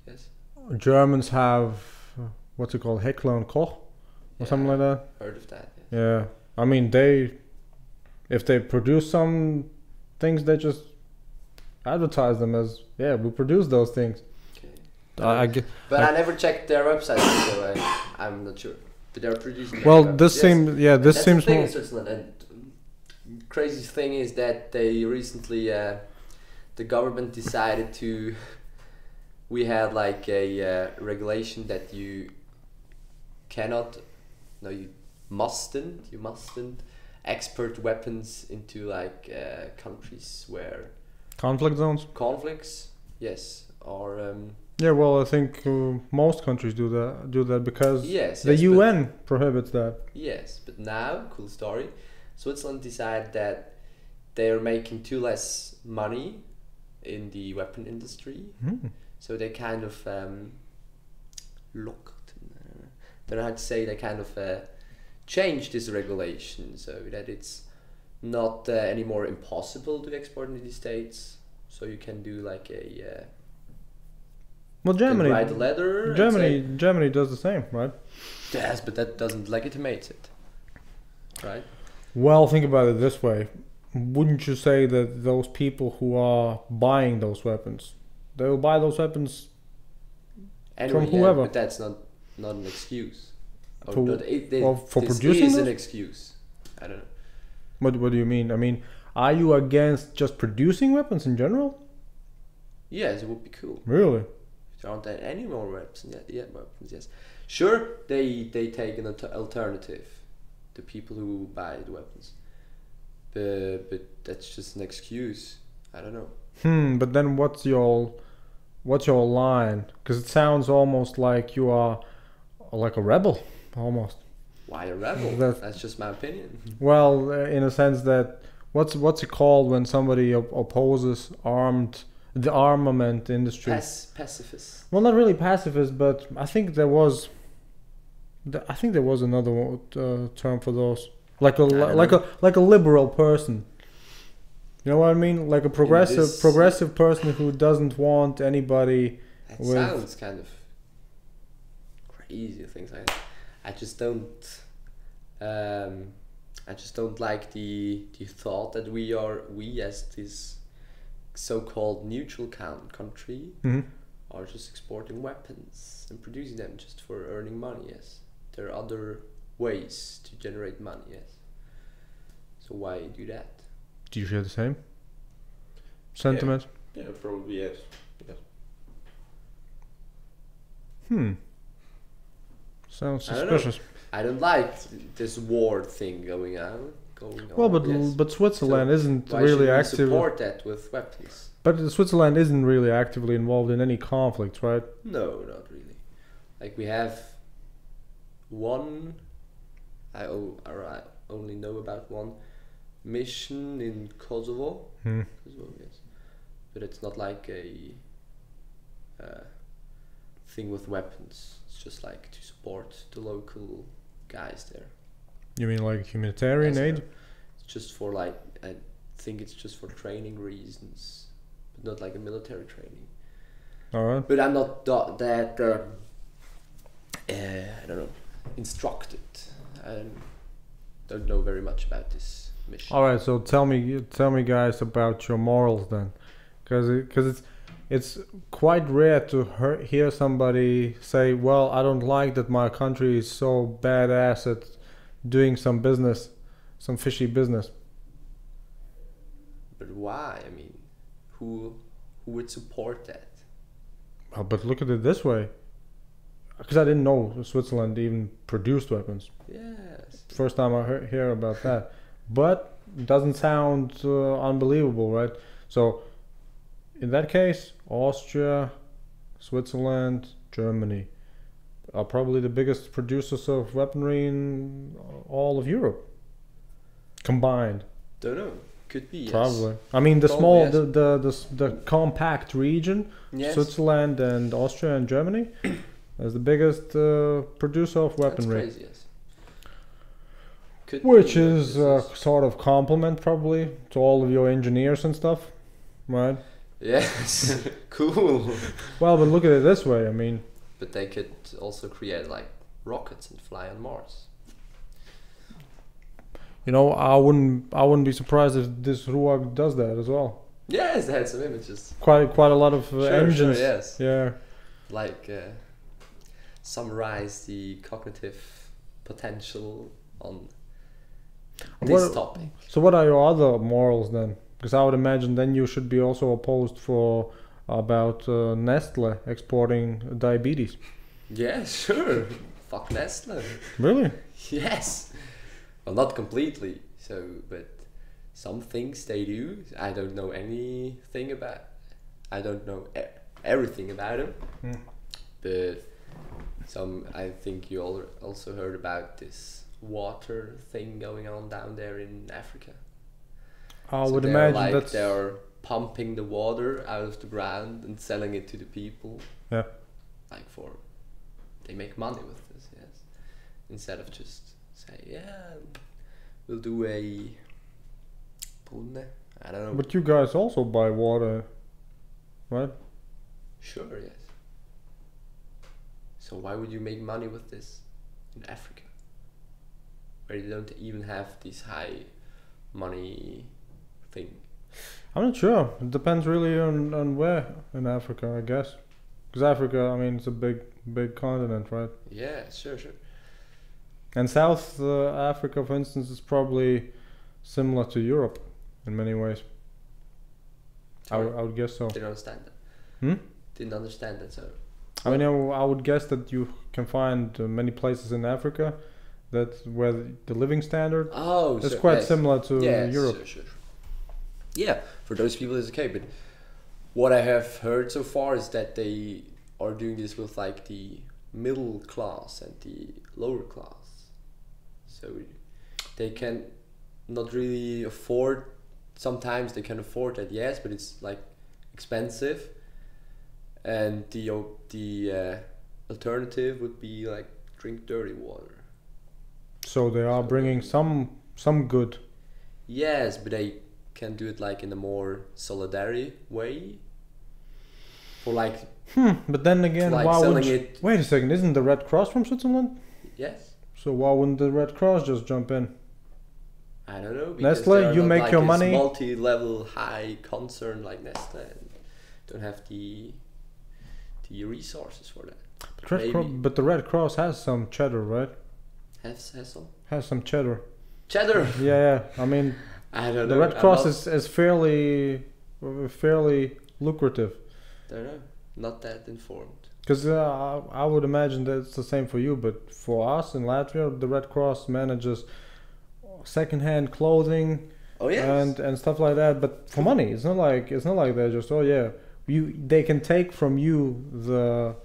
Yes,
Germans have what's it called, Heckler and Koch, or something like that.
heard of that. Yes.
Yeah, I mean if they produce some things, they just advertise them as we produce those things.
Okay.
I get.
But I never checked their website, so I'm not sure. But they're producing.
Well,
aircraft.
this
Yes.
seems this
That's
seems
the thing
more.
in Switzerland, and craziest thing is that they recently the government decided to. We had like a regulation that you mustn't export weapons into like countries where
Conflict zones.
conflicts, are
Yeah, well, I think most countries do that because the
yes,
UN prohibits that.
Yes, but now, cool story, Switzerland decided that they are making too less money in the weapon industry, so they kind of locked. Don't know how to say. They kind of changed this regulation so that it's not anymore impossible to export into the States. So you can do like a
Well, Germany.
write a letter. and say-
Germany does the same, right?
Yes, but that doesn't legitimate it, right?
Well, think about it this way. Wouldn't you say that those people who are buying those weapons, they will buy those weapons
Anyway,
from whoever?
but that's not an excuse. Or
For-
not,
for
this
producing
is an
those?
excuse. I don't know.
What do you mean? I mean, are you against just producing weapons in general?
Yes, it would be cool.
Really?
If there aren't any more weapons, weapons. Yes, sure. They take an alternative to people who buy the weapons, but that's just an excuse. I don't know.
But then what's your line? Because it sounds almost like you are like a rebel, almost.
Why a rebel?
That's-
That's just my opinion.
Well, in a sense that what's it called when somebody opposes the armament industry?
Pacifist.
Well, not really pacifist, but I think there was. I think there was another term for those, like a liberal person. You know what I mean? Like a progressive person who doesn't want anybody.
That
with-
sounds kind of crazy. Things like that. I just don't. I just don't like the thought that we as this so-called neutral country
Mhm.
are just exporting weapons and producing them just for earning money. Yes, there are other ways to generate money. Yes. So why do that?
Do you share the same sentiment?
Yeah, probably yes.
Sounds
I don't know.
suspicious.
I don't like this war thing going on.
Well,
yes.
but Switzerland
So
isn't
why
really
should we
active.
support that with weapons?
But Switzerland isn't really actively involved in any conflicts, right?
No, not really. Like we have one. I only know about one mission in Kosovo. Kosovo, yes, but it's not like a thing with weapons. It's just like to support the local guys there.
You mean like humanitarian
Yes,
aid?
It's just for like I think it's just for training reasons, but not like a military training.
All right.
But I'm not that I don't know, instructed. I don't know very much about this mission.
All right. So tell me, guys, about your morals then, because it's quite rare to hear somebody say, "Well, I don't like that my country is so badass at doing some business, some fishy business."
But why? I mean, who would support that?
Well, but look at it this way, because I didn't know Switzerland even produced weapons.
Yes.
First time I hear about that, but it doesn't sound unbelievable, right? So in that case, Austria, Switzerland, Germany are probably the biggest producers of weaponry in all of Europe combined.
Don't know. Could be. Yes.
Probably. I mean, the
Probably,
small,
yes.
the compact region,
Yes.
Switzerland and Austria and Germany, is the biggest producer of weaponry.
That's crazy. Yes. Could
Which
be,
is
yes.
sort of compliment probably to all of your engineers and stuff, right?
Yes. Cool.
Well, but look at it this way. I mean,
But they could also create like rockets and fly on Mars.
you know, I wouldn't be surprised if this Ruag does that as well.
Yes, they had some images.
Quite a lot of engines.
Sure, yes.
Yeah.
Like summarize the cognitive potential on this topic.
So what are your other morals then? Because I would imagine then you should be also opposed for about Nestle exporting diabetes.
Yeah, sure. Fuck Nestle.
Really?
Yes. Well, not completely. So, but some things they do, I don't know anything about. I don't know everything about them. But some, I think you all also heard about this water thing going on down there in Africa.
I
So
would
they're
imagine
like
that's
they're pumping the water out of the ground and selling it to the people.
Yeah.
Like they make money with this, yes. Instead of just say, yeah, we'll do a bunde. I don't know.
But you guys also buy water, right?
Sure, yes. So why would you make money with this in Africa, where you don't even have this high money thing?
I'm not sure. It depends really on where in Africa, I guess. Because Africa, I mean, it's a big continent, right?
Yeah, sure.
And South Africa, for instance, is probably similar to Europe in many ways. I would guess so.
Didn't understand that.
Hmm?
Didn't understand that, so.
I mean, I would guess that you can find many places in Africa that where the living standard
Oh,
is
so,
quite
yes.
similar to
Yes,
Europe.
Sure. Yeah, for those people it's okay, but what I have heard so far is that they are doing this with like the middle class and the lower class. So they can not really afford. Sometimes they can afford that, yes, but it's like expensive. And the alternative would be like drink dirty water.
So they are bringing some good.
Yes, but they can do it like in a more solidarity way. For like.
But then again,
like
why would
selling it.
wait a second? Isn't the Red Cross from Switzerland?
Yes.
So why wouldn't the Red Cross just jump in?
I don't know. Because
Nestle,
they are
you
not
make
like
your
a
money.
Multi-level high concern like Nestle, and don't have the resources for that.
But the Red Cross has some cheddar, right?
Has some
Has some cheddar.
cheddar.
Yeah. I mean,
I don't know.
the Red Cross is fairly lucrative.
Don't know. Not that informed.
Because I would imagine that it's the same for you, but for us in Latvia, the Red Cross manages secondhand clothing
Oh yes.
and stuff like that. But for money, it's not like they're just they can take from you the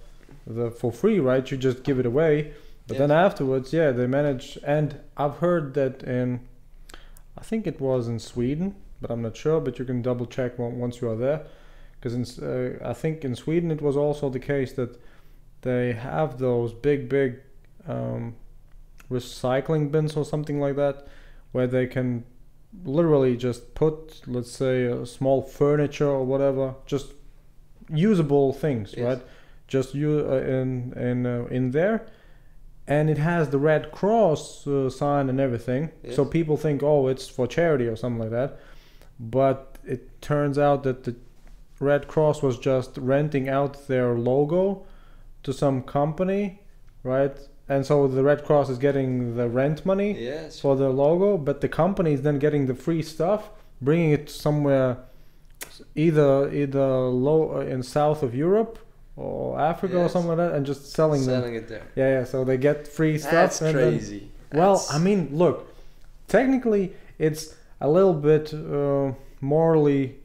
for free, right? You just give it away, but then afterwards, they manage. And I've heard that I think it was in Sweden, but I'm not sure. But you can double check once you are there. Because I think in Sweden it was also the case that they have those big recycling bins or something like that, where they can literally just put, let's say, a small furniture or whatever, just usable things, right? Just in there, and it has the Red Cross sign and everything.
Yes.
So people think, oh, it's for charity or something like that, but it turns out that the Red Cross was just renting out their logo to some company, right? And so the Red Cross is getting the rent money for the logo, but the company is then getting the free stuff, bringing it somewhere, either low in south of Europe or Africa or something like that, and just selling
it there.
Yeah. So they get free stuff.
That's
and
crazy.
Well, I mean, look, technically it's a little bit morally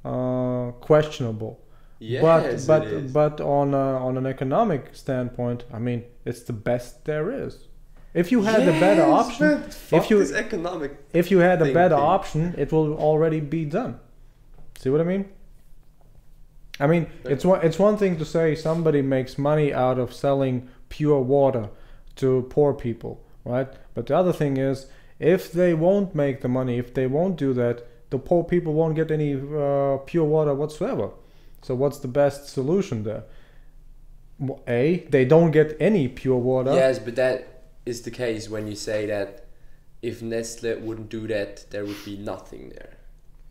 questionable.
Yes,
but on an economic standpoint, I mean, it's the best there is. If you had a better option, if you had a better option, it will already be done. See what I mean? I mean, it's one thing to say somebody makes money out of selling pure water to poor people, right? But the other thing is, if they won't make the money, if they won't do that, the poor people won't get any pure water whatsoever. So what's the best solution there? They don't get any pure water.
Yes, but that is the case when you say that if Nestle wouldn't do that, there would be nothing there.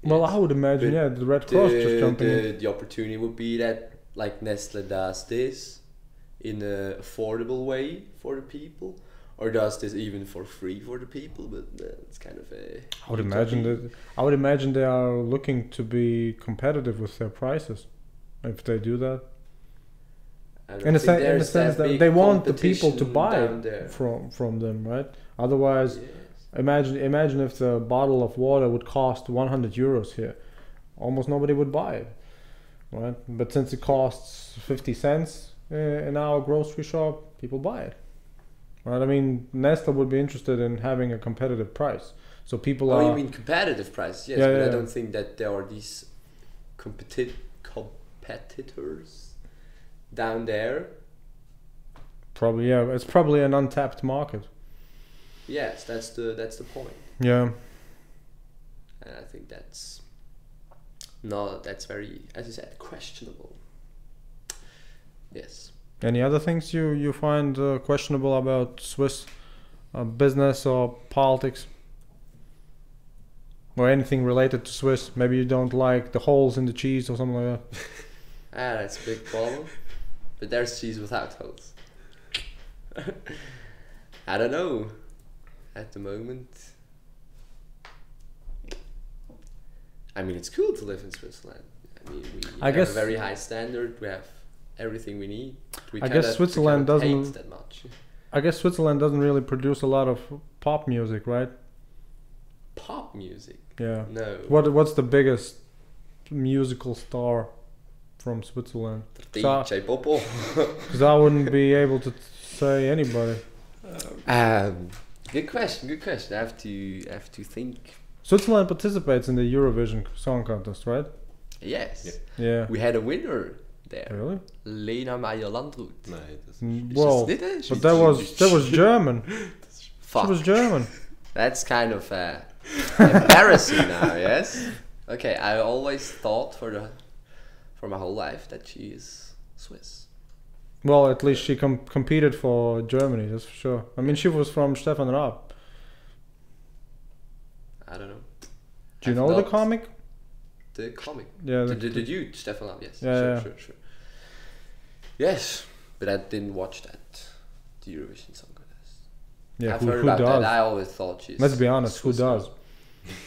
Well, I would imagine, the Red Cross just jumping in.
The opportunity would be that, like, Nestle does this in an affordable way for the people, or does this even for free for the people, but it's kind of a...
I would imagine they are looking to be competitive with their prices, if they do that. In the sense that they want the people to buy from them, right? Otherwise, imagine if the bottle of water would cost 100 euros here, almost nobody would buy it, right? But since it costs 50 cents in our grocery shop, people buy it, right? I mean, Nestle would be interested in having a competitive price, so people are...
Oh, you mean competitive price? Yes, but I don't think that there are these competitors down there.
Probably, it's probably an untapped market.
Yes, that's the point.
Yeah.
And I think that's very, as you said, questionable. Yes.
Any other things you find questionable about Swiss business or politics? Or anything related to Swiss? Maybe you don't like the holes in the cheese or something like that.
That's a big problem. But there's cheese without holes. I don't know. At the moment, I mean, it's cool to live in Switzerland. I mean, we have a very high standard. We have everything we need.
I guess Switzerland doesn't
hate that much.
I guess Switzerland doesn't really produce a lot of pop music, right?
Pop music?
Yeah.
No.
What's the biggest musical star from Switzerland?
DJ Popo.
Because I wouldn't be able to say anybody.
Good question. Good question. I have to think.
Switzerland participates in the Eurovision Song Contest, right?
Yes.
Yeah.
We had a winner there.
Really?
Lena Meyer-Landrut.
Nee, dat is...
Well,
Did it?
but that was German.
Fuck.
She was German.
That's kind of embarrassing now. Yes. Okay. I always thought for my whole life that she is Swiss.
Well, at least she competed for Germany, that's for sure. I mean, she was from Stefan Raab.
I don't know.
Do you know the comic?
The comic.
Yeah.
The dude, Stefan Raab, yes.
Yeah,
Sure. Yes, but I didn't watch that. The Eurovision Song Contest.
Yeah,
I've
who
heard about
does?
that. I always thought she's...
Let's be honest, who
Swiss.
does?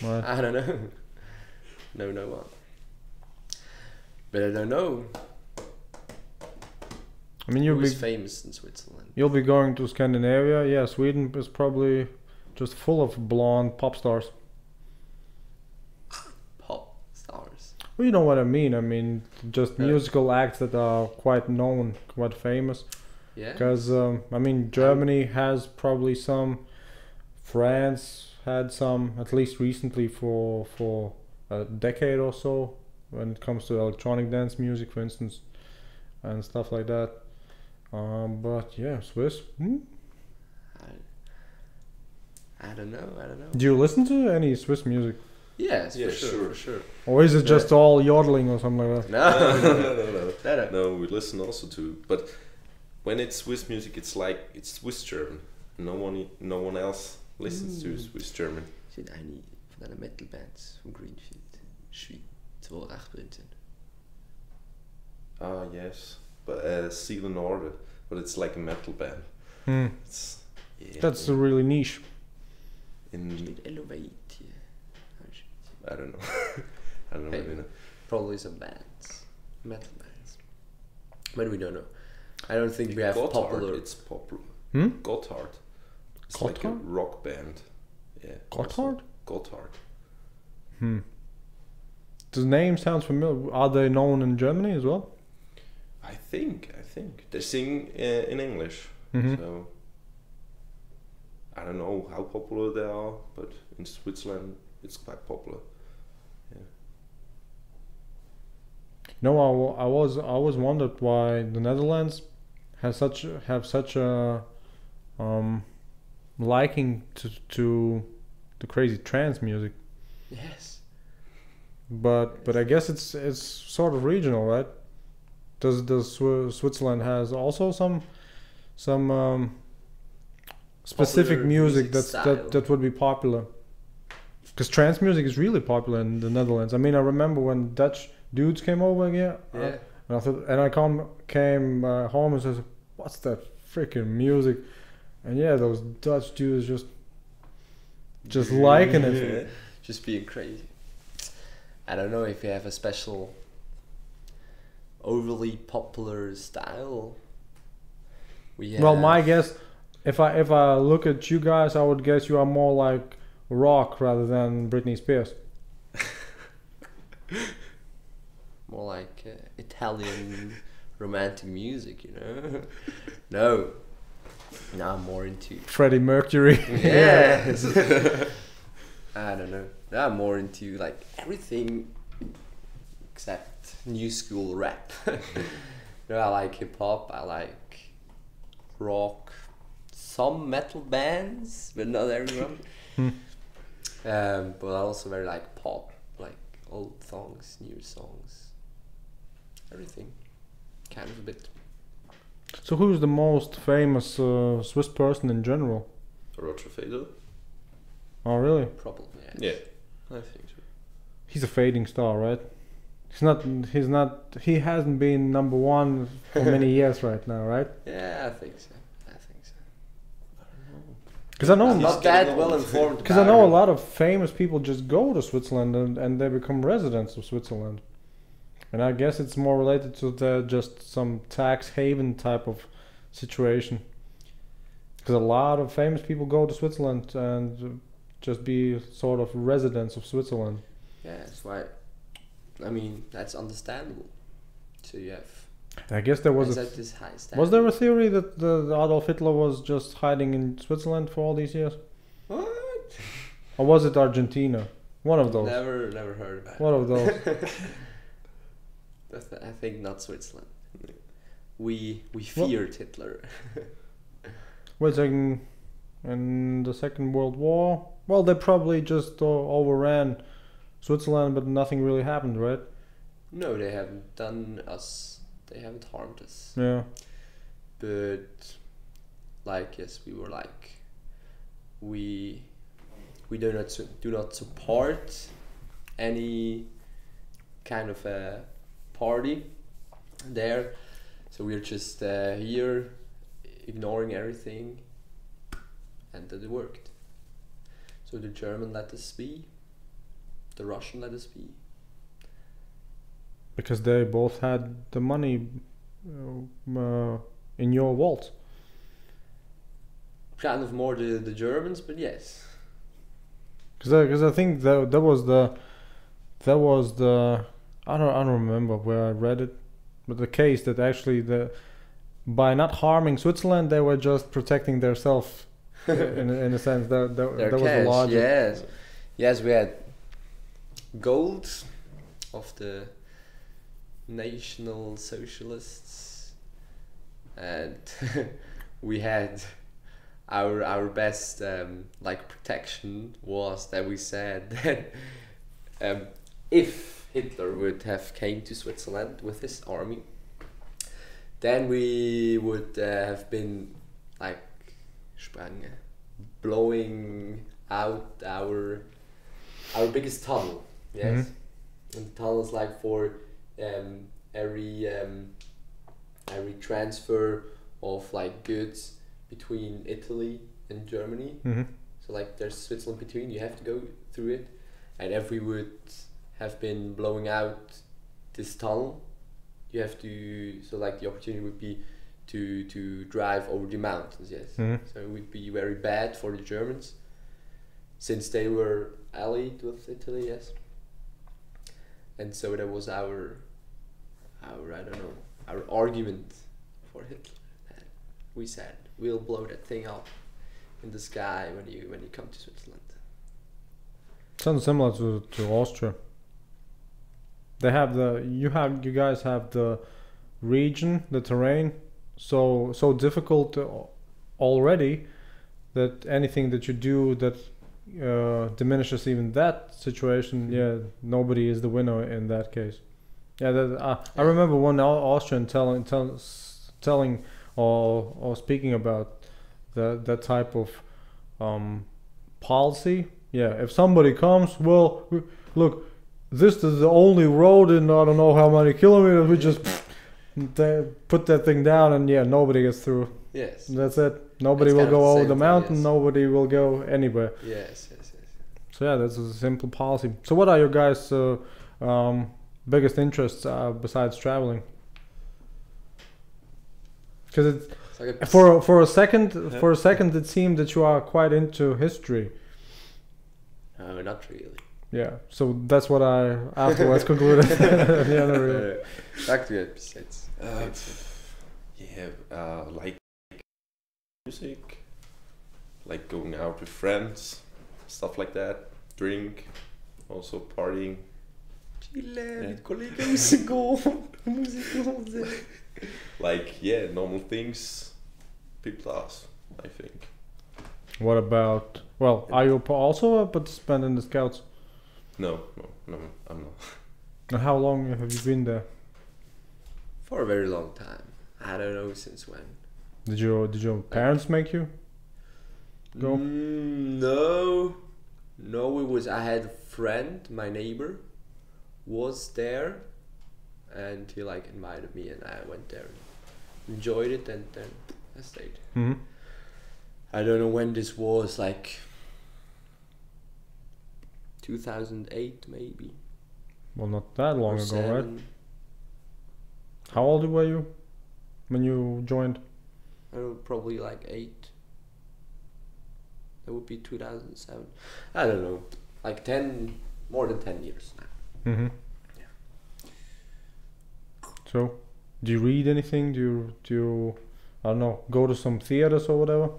Right.
I don't know. No one. But I don't know.
I mean,
Who is famous in Switzerland?
you'll be going to Scandinavia. Yeah, Sweden is probably just full of blonde pop stars.
Pop stars.
Well, you know what I mean. I mean, just
Yeah.
musical acts that are quite known, quite famous.
Yeah.
Because I mean, Germany has probably some. France had some, at least recently for a decade or so, when it comes to electronic dance music, for instance, and stuff like that. But yeah, Swiss.
I don't know.
Do you listen to any Swiss music,
Yes,
Yeah,
for sure.
or is it just all yodeling or something like that?
No.
No, we listen also to, but when it's Swiss music, it's like it's Swiss German. No one else listens to Swiss German.
Er zijn eigenlijk van de metal bands van Green Sheet wel echt bekend zijn.
Ah yes, but Seal and Order, but it's like a metal band. It's
That's really niche.
in
Elevate.
I don't know. I don't
Hey.
really know.
Probably some bands, metal bands, but we don't know. I don't think we have
Gotthard,
popular.
It's popular.
Hmm?
Gotthard. It's like a
Gotthard?
rock band. Yeah.
Gotthard?
Gotthard.
The name sounds familiar. Are they known in Germany as well?
I think they sing in English.
Mhm.
So I don't know how popular they are, but in Switzerland it's quite popular.
No, I always wondered why the Netherlands have such a liking to the crazy trance music.
Yes.
But I guess it's sort of regional, right? Does Switzerland has also some specific
Popular
music
style.
that would be popular? Because trance music is really popular in the Netherlands. I mean, I remember when Dutch dudes came over here,
Yeah.
and I thought, and I came home and says, "What's that freaking music?" And yeah, those Dutch dudes just liking it.
Yeah.
Just being crazy. I don't know if you have a special overly popular style.
Well, my guess, if I look at you guys, I would guess you are more like rock rather than Britney Spears.
more like Italian romantic music, you know. No, I'm more into
Freddie Mercury.
yes. I don't know. Now I'm more into like everything except new school rap. No, I like hip hop. I like rock. Some metal bands, but not everyone. But I also very like pop, like old songs, new songs, everything. Kind of a bit.
So who's the most famous Swiss person in general?
Roger Federer.
Oh, really?
Probably.
Yeah, I think so.
He's a fading star, right? He hasn't been number one for many years right now, right?
Yeah, I think so.
Because I know
I'm not that well informed.
Because I know a lot of famous people just go to Switzerland and they become residents of Switzerland. And I guess it's more related to just some tax haven type of situation. Because a lot of famous people go to Switzerland and just be sort of residents of Switzerland.
Yeah, that's why. I mean, that's understandable. So you have.
I guess there was
Is
a
that this high standard?
was there a theory that the Adolf Hitler was just hiding in Switzerland for all these years,
What?
or was it Argentina? One of those.
Never heard about
One of those.
I think not Switzerland. We feared Hitler.
Wait a second. In the Second World War, well, they probably just overran Switzerland, but nothing really happened, right?
No, they haven't done us. They haven't harmed us.
Yeah.
But like, yes, we were like, we do not support any kind of a party there. So we're just here ignoring everything, and that it worked. So the German let us be, the Russian let us be.
Because they both had the money in your vault.
Kind of more the Germans, but yes.
Because I think that was the I don't remember where I read it, but the case that actually by not harming Switzerland, they were just protecting themselves in a sense. That was the logic.
Yes, we had gold of the National Socialists, and we had our best like protection was that we said that if Hitler would have came to Switzerland with his army, then we would have been like blowing out our biggest tunnel. Yes. Mm-hmm. And the tunnel is like for every transfer of like goods between Italy and Germany.
Mm-hmm.
So like there's Switzerland between, you have to go through it, and if we would have been blowing out this tunnel, you have to, so like the opportunity would be to drive over the mountains. Yes.
Mm-hmm.
So it would be very bad for the Germans since they were allied with Italy. Yes. And so that was our I don't know, our argument for Hitler. And we said we'll blow that thing up in the sky when you come to Switzerland.
Sounds similar to Austria. They have you guys have the region, the terrain, so difficult already that anything that you do that diminishes even that situation, yeah, nobody is the winner in that case. Yeah, I remember one Austrian telling or speaking about that type of policy. Yeah, if somebody comes, well, look, this is the only road in I don't know how many kilometers. We just put that thing down, and yeah, nobody gets through.
Yes.
That's it. Nobody will go over the mountain. Yes. Nobody will go anywhere.
Yes.
So yeah, that's a simple policy. So what are your guys' biggest interests besides traveling? Because like for a second it seemed that you are quite into history.
No, not really.
Yeah, so that's what I afterwards concluded.
Back to it. Besides,
like music, like going out with friends, stuff like that. Drink, also partying. Like normal things people ask, I think.
What about? Well, are you also a participant in the Scouts?
No, I'm not.
And how long have you been there?
For a very long time. I don't know since when.
Did your parents make you go?
No, it was. I had a friend, my neighbor, was there, and he like invited me, and I went there, and enjoyed it, and then I stayed.
Mm-hmm.
I don't know when this was, like 2008 maybe.
Well, not that long ago,
7.
right? How old were you when you joined?
I don't know, probably like 8. That would be 2007. I don't know, like more than 10 years now.
Mm-hmm.
Yeah.
So, do you read anything? Do you I don't know, go to some theaters or whatever?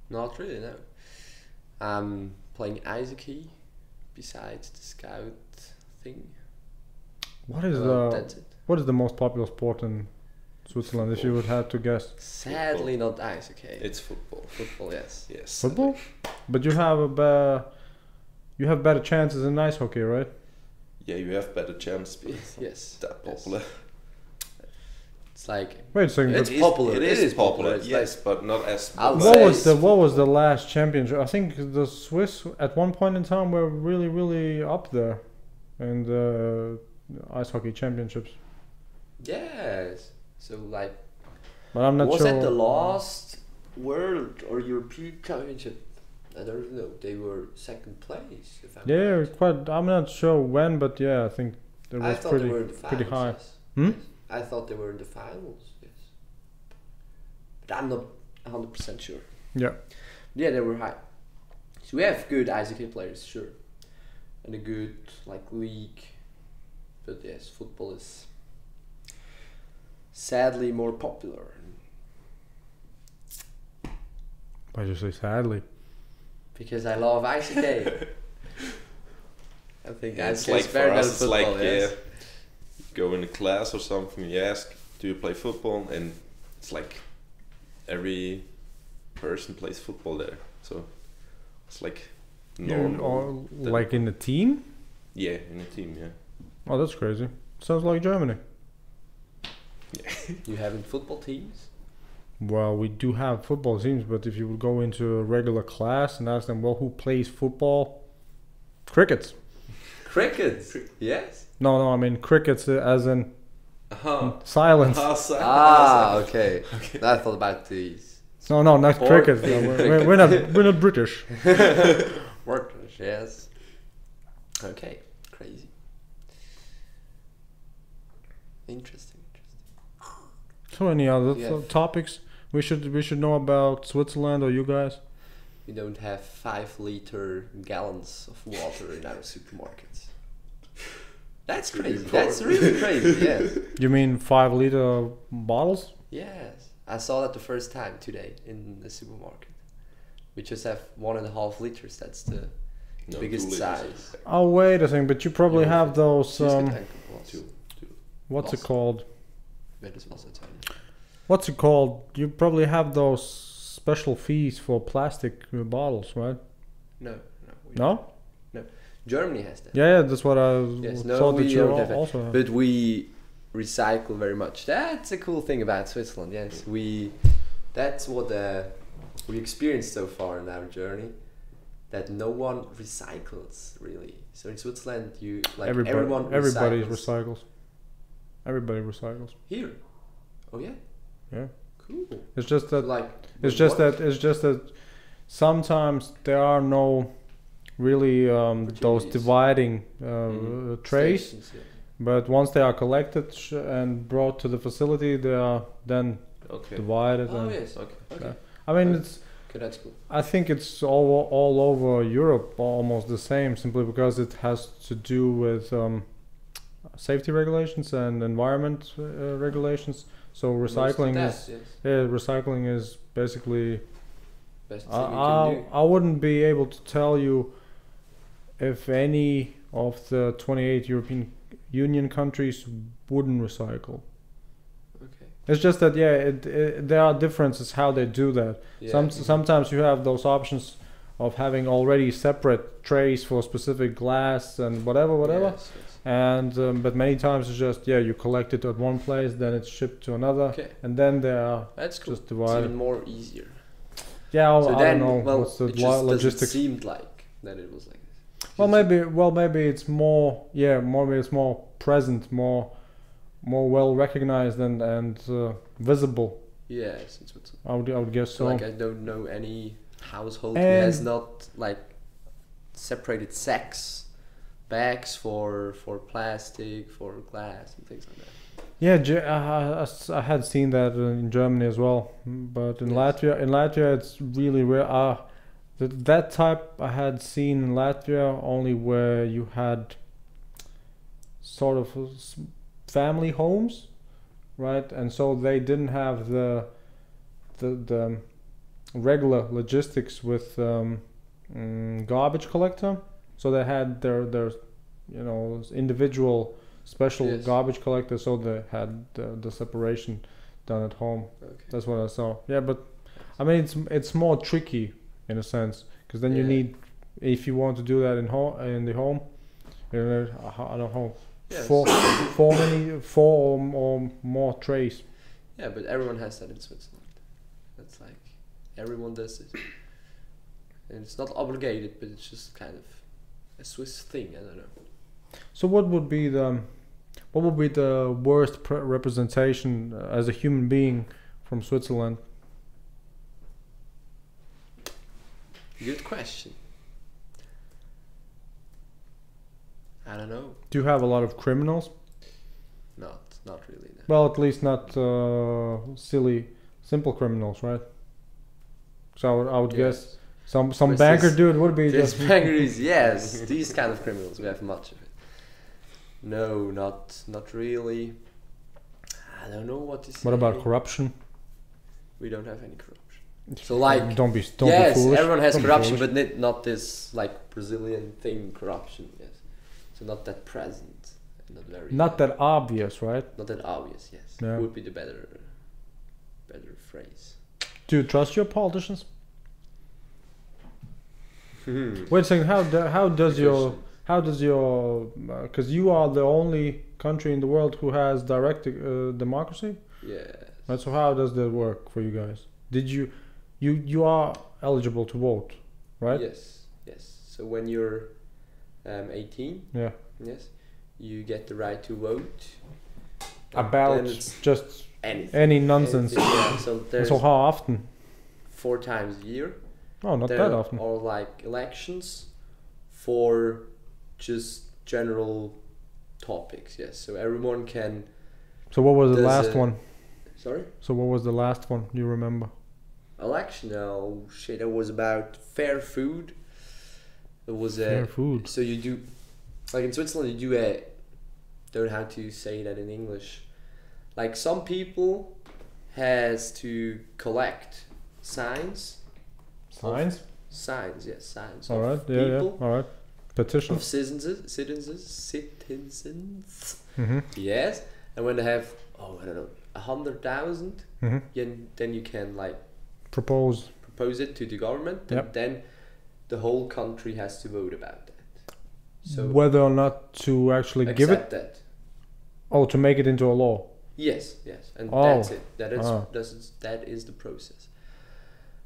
Not really, no. I'm playing ice hockey besides the scout thing.
What is
That's it.
what is the most popular sport in Switzerland? If you would have to guess,
Sadly, not ice hockey.
It's football.
Football, yes.
Yes.
football. But you have you have better chances in ice hockey, right?
Yeah, you have better chance, but it's not
Yes.
that
yes.
popular.
It's like
Wait a second.
It's
but
popular.
It
It
is
is
popular.
popular. It's
Yes, but not as.
I'll
but-
what
say
was the
it's
what was the last championship? I think the Swiss at one point in time were really up there in the ice hockey championships.
yes. So like,
But I'm not
was
sure.
that the last World or European Championship? I don't know. They were second place. If I'm
Yeah,
right.
quite. I'm not sure when, but yeah, I think it
I
was
thought
pretty
they were in the finals.
pretty high.
Yes.
Hmm?
Yes. I thought they were in the finals. Yes. But I'm not 100% sure.
Yeah.
Yeah, they were high. So we have good ice hockey players, sure, and a good like league. But yes, football is sadly more popular.
Why you say sadly?
Because I love ice hockey. I think
Yeah,
ice
it's
hockey
like
is
for
better
us,
than
it's
football.
like
Yes.
go in a class or something. You ask, do you play football? And it's like every person plays football there. So it's like normal.
Or
Then-
like in the team?
Yeah, in a team. Yeah.
Oh, that's crazy. Sounds like Germany.
You having football teams?
Well, we do have football teams, but if you would go into a regular class and ask them, well, who plays football? Crickets.
Crickets. Yes.
No, I mean crickets as in
Uh-huh.
silence.
Ah, okay. I thought about these.
No, not
Sport.
crickets. No, we're not British.
Workers, yes. Okay, crazy. Interesting.
So any other
Yeah.
topics we should know about Switzerland or you guys?
We don't have 5-liter gallons of water in our supermarkets. That's crazy. That's really crazy. Yes.
You mean 5-liter bottles?
Yes. I saw that the first time today in the supermarket. We just have 1.5 liters. That's the
No,
biggest
2 liters.
size.
Oh wait a second, but you probably
Yeah,
have those
Two.
what's it
Wasser.
called?
Welches Wasser zahlen?
What's it called? You probably have those special fees for plastic bottles, right?
No. We
No?
Germany has that.
Yeah, that's what I
Yes, no,
thought that
we
you
don't have that.
also have.
But we recycle very much. That's a cool thing about Switzerland. Yes, That's what we experienced so far in our journey. That no one recycles really. So in Switzerland, everyone
everybody
recycles.
recycles. Everybody recycles.
Here. Oh yeah.
Yeah.
Cool.
It's just that
Like.
it's
what-
just that sometimes there are no really those
Opportunities.
dividing trays.
stations, yeah.
But once they are collected and brought to the facility, they are then
Okay.
divided.
Oh
and
yes.
Okay.
Okay.
I mean,
Okay.
it's.
Okay, that's cool.
I think it's all over Europe almost the same, simply because it has to do with safety regulations and environment regulations. So recycling
Most
is
of that, yes.
recycling is basically.
Best thing you can do.
I wouldn't be able to tell you if any of the 28 European Union countries wouldn't recycle.
Okay.
It's just that there are differences how they do that.
Yeah.
Sometimes you have those options of having already separate trays for specific glass and whatever,
Yes, yes.
and but many times it's just you collect it at one place, then it's shipped to another,
Okay.
and then they are
That's cool.
just
It's
divided.
even more easier.
Yeah,
So
I
then,
don't know
well,
what's the
it just doesn't
logistics.
seemed like that it was like this.
Well, maybe it's more. Maybe it's more present, more well recognized and visible.
Yes, it's what's
I would guess
so.
so.
Like I don't know any household who
And-
has not like separated bags for plastic, for glass and things like that.
Yeah, I had seen that in Germany as well, but in
Yes.
Latvia it's really rare. That type I had seen in Latvia only where you had sort of family homes, right? And so they didn't have the regular logistics with garbage collector. So they had their individual special
Yes.
garbage collector. So they had the separation done at home.
Okay.
That's what I saw. Yeah, but I mean it's more tricky in a sense because then you
Yeah.
need, if you want to do that in the home, I don't know,
Yes.
four or more trays.
Yeah, but everyone has that in Switzerland. That's like everyone does it, and it's not obligated, but it's just kind of a Swiss thing. I don't know.
So what would be the worst representation as a human being from Switzerland?
Good question. I don't know.
Do you have a lot of criminals?
Not really. No.
Well, at least not silly, simple criminals, right? So I would guess some
Whereas
banker
this-
dude would be
This
just
bangeries, yes, these kind of criminals. We have much of it. No, not really. I don't know what to say.
What about corruption?
We don't have any corruption. So like,
don't be
yes,
foolish.
everyone has
Don't be
corruption,
foolish.
but not this like Brazilian thing corruption. Yes, so not that present, not very.
Not that obvious, right?
Not that obvious. Yes,
Yeah.
would be the better phrase.
Do you trust your politicians?
Hmm.
Wait a second. How does
Good
your because you are the only country in the world who has direct democracy,
Yeah.
right? So how does that work for you guys? Did you are eligible to vote, right?
Yes. So when you're 18,
Yeah.
yes, you get the right to vote.
About
Then it's
just
anything.
any nonsense.
Anything, yeah. So there's
So how often?
4 times a year.
Oh, not
There
that often.
are like elections for just general topics. Yes, so everyone can.
So what was the
there's
last
a-
one?
Sorry.
So what was the last one? You remember?
Election? Oh shit! It was about fair food. It was
Fair food.
So you do, like in Switzerland, you do a. Don't know how to say that in English. Like some people has to collect signs.
Signs.
Signs, yes, signs.
All
of
right. Yeah. Yeah.
people,
All right. Petition.
Of citizens.
Mm-hmm.
Yes, and when they have, I don't know, 100,000,
Mm-hmm.
then you can like
Propose.
propose it to the government, and
Yep.
then the whole country has to vote about that. So
Whether or not to actually give it.
accept that.
Oh, to make it into a law.
Yes, and
Oh.
that's it.
Ah.
That is the process.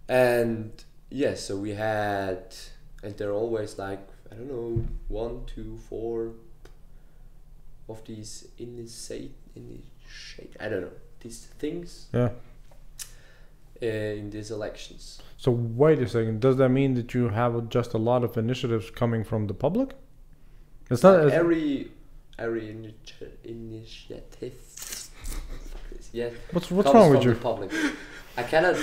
And yes, so we had, and they're always like, I don't know, 1, 2, 4 of these initiate, I don't know, these things
Yeah.
In these elections.
So wait a second. Does that mean that you have just a lot of initiatives coming from the public? It's not.
Like
It's,
every initiative. Yeah.
what's
comes
wrong with
from
you?
the public. I cannot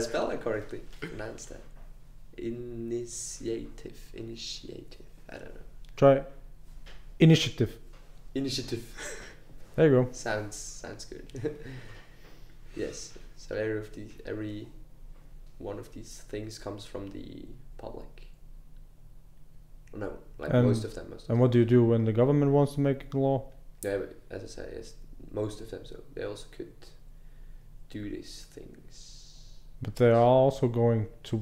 spell it correctly. Pronounce that. Initiative. I don't know.
Try initiative.
Initiative.
There you go.
Sounds good. Yes. So every one of these things comes from the public. No, like
And-
most of them.
And what do you do when the government wants to make a law?
Yeah, but as I say, yes, most of them. So they also could do these things.
But they are also going to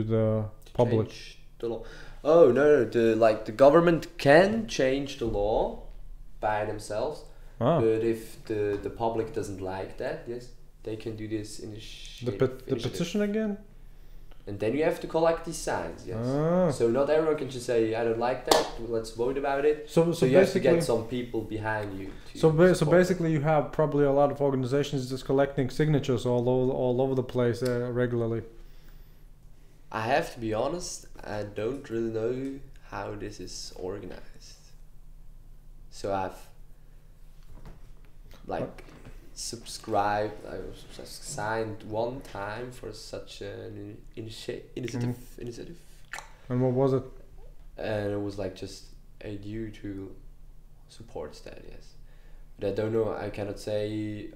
the
To
public.
change the law. Oh no! The government can change the law by themselves,
Ah,
but if the public doesn't like that, yes, they can do this
the
initiative.
petition again.
And then you have to collect these signs. Yes.
Ah.
So not everyone can just say I don't like that. Let's vote about it.
So
So you have to
basically,
get some people behind you. To
so
support it.
basically, you have probably a lot of organizations just collecting signatures all over the place regularly.
I have to be honest, I don't really know how this is organized. So I've like subscribed, I was just signed one time for such an initiative,
And what was it?
and it was like just a due to supports that. Yes, but I don't know. I cannot say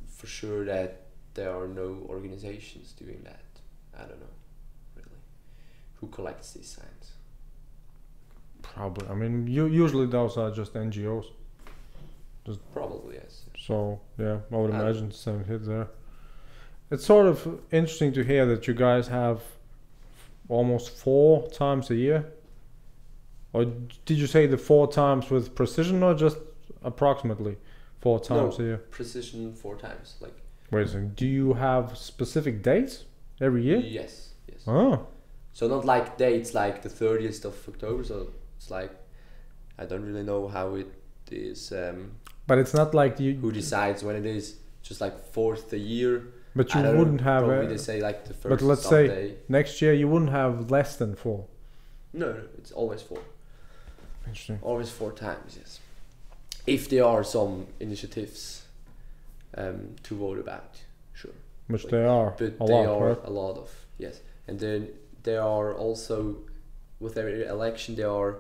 for sure that there are no organizations doing that. I don't know really who collects these signs.
Probably. I mean, usually those are just NGOs.
Probably yes.
So yeah, I would
I
imagine the same hit there. It's sort of interesting to hear that you guys have almost 4 times a year. Or did you say the 4 times with precision, or just approximately 4 times a year?
Precision 4 times. Like.
Wait a second. Do you have specific dates every year?
Yes. Yes.
Oh.
So not like dates like the 30th of October. So it's like I don't really know how it is.
But it's not like you.
Who decides when it is? Just like 4th a year.
But you
I don't
wouldn't
know,
have.
Probably they say like the first.
But let's
Sunday.
say next year you wouldn't have less than 4.
No, it's always 4.
Interesting.
Always 4 times, yes. If there are some initiatives to vote about, sure.
Which they are.
But
a
they
lot,
are
right?
a lot of, yes. And then there are also, with every election, there are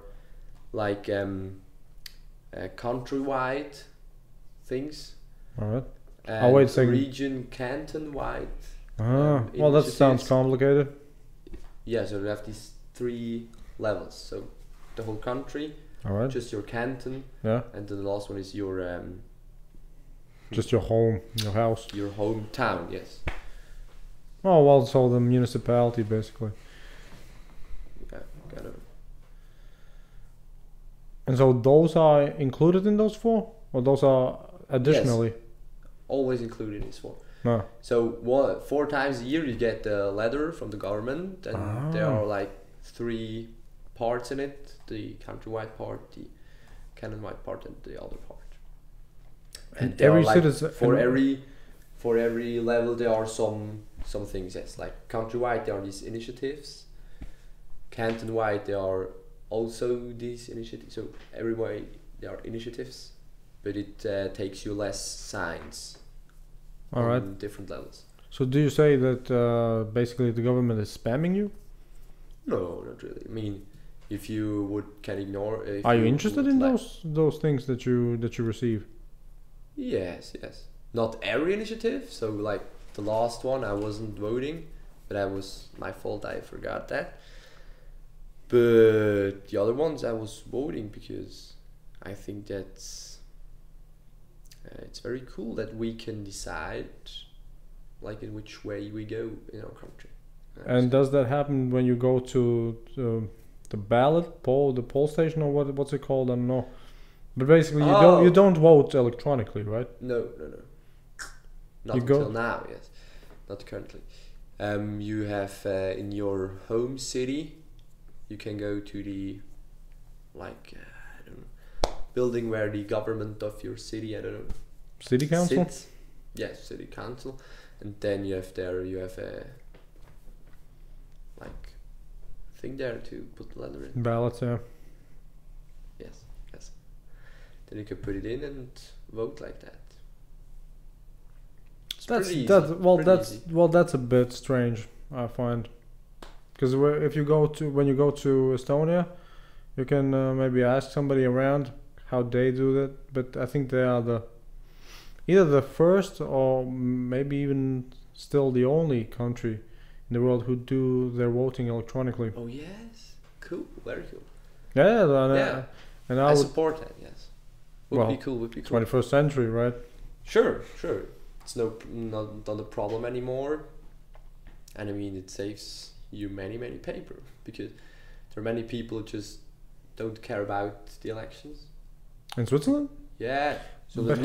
like countrywide things.
Alright.
And
wait a second.
region, canton-wide.
Well, that sounds
initiatives.
complicated.
Yeah, so they have these 3 levels. So the whole country,
Alright.
just your canton,
Yeah.
and then the last one is your
Just your home, your house.
your hometown. Yes.
Oh, well, so the municipality basically.
Yeah, kind of.
And so those are included in those 4? Or those are additionally?
Always included in this one.
No.
So 4 times a year you get a letter from the government, and there are like 3 parts in it: the countrywide part, the canton-wide part, and the other part.
And
there
every
are, like,
citizen
for every level there are some things. Yes, like countrywide there are these initiatives. Canton-wide there are also these initiatives. So everywhere there are initiatives, but it takes you less signs.
Alright.
On different levels.
So do you say that basically the government is spamming you?
No, not really. I mean, if you can ignore.
Are you interested
would
in
like-
those things that you receive?
Yes, yes. Not every initiative. So like the last one, I wasn't voting, but that was my fault. I forgot that. But the other ones, I was voting because I think that's it's very cool that we can decide, like, in which way we go in our country.
And does that happen when you go to the the poll station, or what's it called? I don't know. But basically, you don't vote electronically, right?
No. Not
You go-
until now, yes. Not currently. You have in your home city, you can go to the, like, I don't know, building where the government of your city, I don't know,
City council.
sits. Yes, city council, and then you have a like thing there to put the letter in.
Ballots, yeah.
Yes. Then you can put it in and vote like that. It's
That's
pretty easy.
that's
easy.
that's a bit strange, I find, because if you go to Estonia, you can maybe ask somebody around how they do that. But I think they are either the first or maybe even still the only country in the world who do their voting electronically.
Oh yes, cool, very cool.
Yeah, and I
I
would
support that. Yes, would be cool.
21st century, right?
Sure. It's not a problem anymore, and I mean it saves you many paper, because there are many people who just don't care about the elections.
In Switzerland?
Yeah, so
But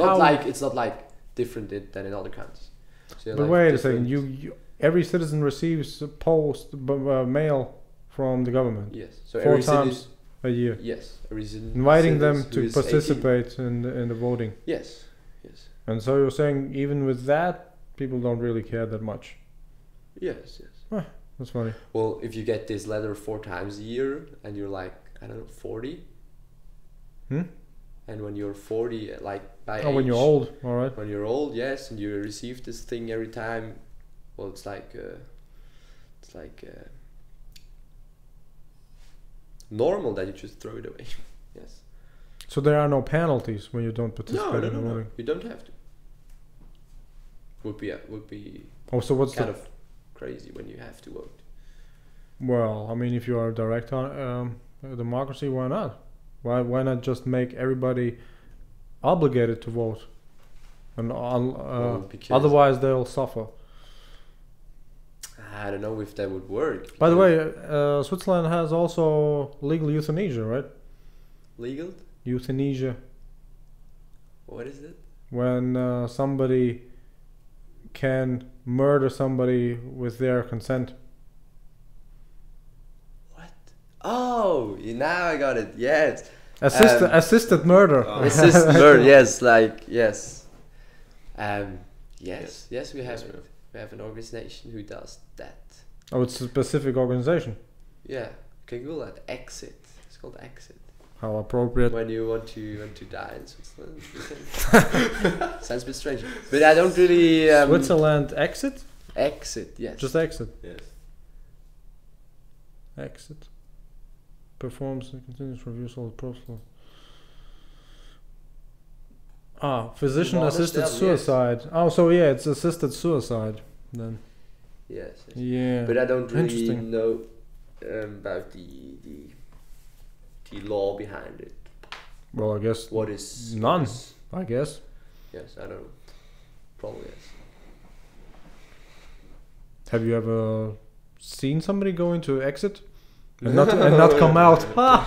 it's not like different than in other countries. So
But
like
wait a second,
different-
you every citizen receives a mail from the government
Yes, so
4
every
times
city,
a year,
yes, every citizen
inviting them
who
to
is 18.
participate in the voting.
Yes.
And so you're saying even with that, people don't really care that much.
Yes.
That's funny.
Well, if you get this letter 4 times a year and you're like, I don't know, 40, and when you're 40, like by age,
When you're old, all right.
when you're old, yes, and you receive this thing every time, well, it's like normal that you just throw it away. Yes.
So there are no penalties when you don't
No,
participate
no,
in
no,
the
no.
voting.
You don't have to. Would be
Oh, so what's
kind
the?
of crazy when you have to vote.
Well, I mean, if you are a direct democracy, why not? Why not just make everybody obligated to vote? And
Because
otherwise they'll suffer.
I don't know if that would work.
By the way, Switzerland has also legal euthanasia, right?
Legal?
Euthanasia,
What is it?
when somebody can murder somebody with their consent.
What? Oh, now I got it. Yes.
Assisted murder.
Assist murder. Yes, like yes. Yes, we have it. We have an organization who does that.
Oh, it's a specific organization.
Yeah, you can Google that. Exit. It's called Exit.
How appropriate.
When you want to die in Switzerland, you can. Sounds a bit strange, but I don't really.
Switzerland exit?
Exit. Yes.
Just exit.
Yes.
Exit. Performs and continues reviews all the process. Physician assisted suicide. Oh, so yeah, it's assisted suicide then.
Yes.
Yeah.
But I don't really
Interesting.
know about the law behind it.
Well, I guess
What is
none.
what is-
I guess.
yes, I don't know. Probably yes.
Have you ever seen somebody go into exit and not come out?
I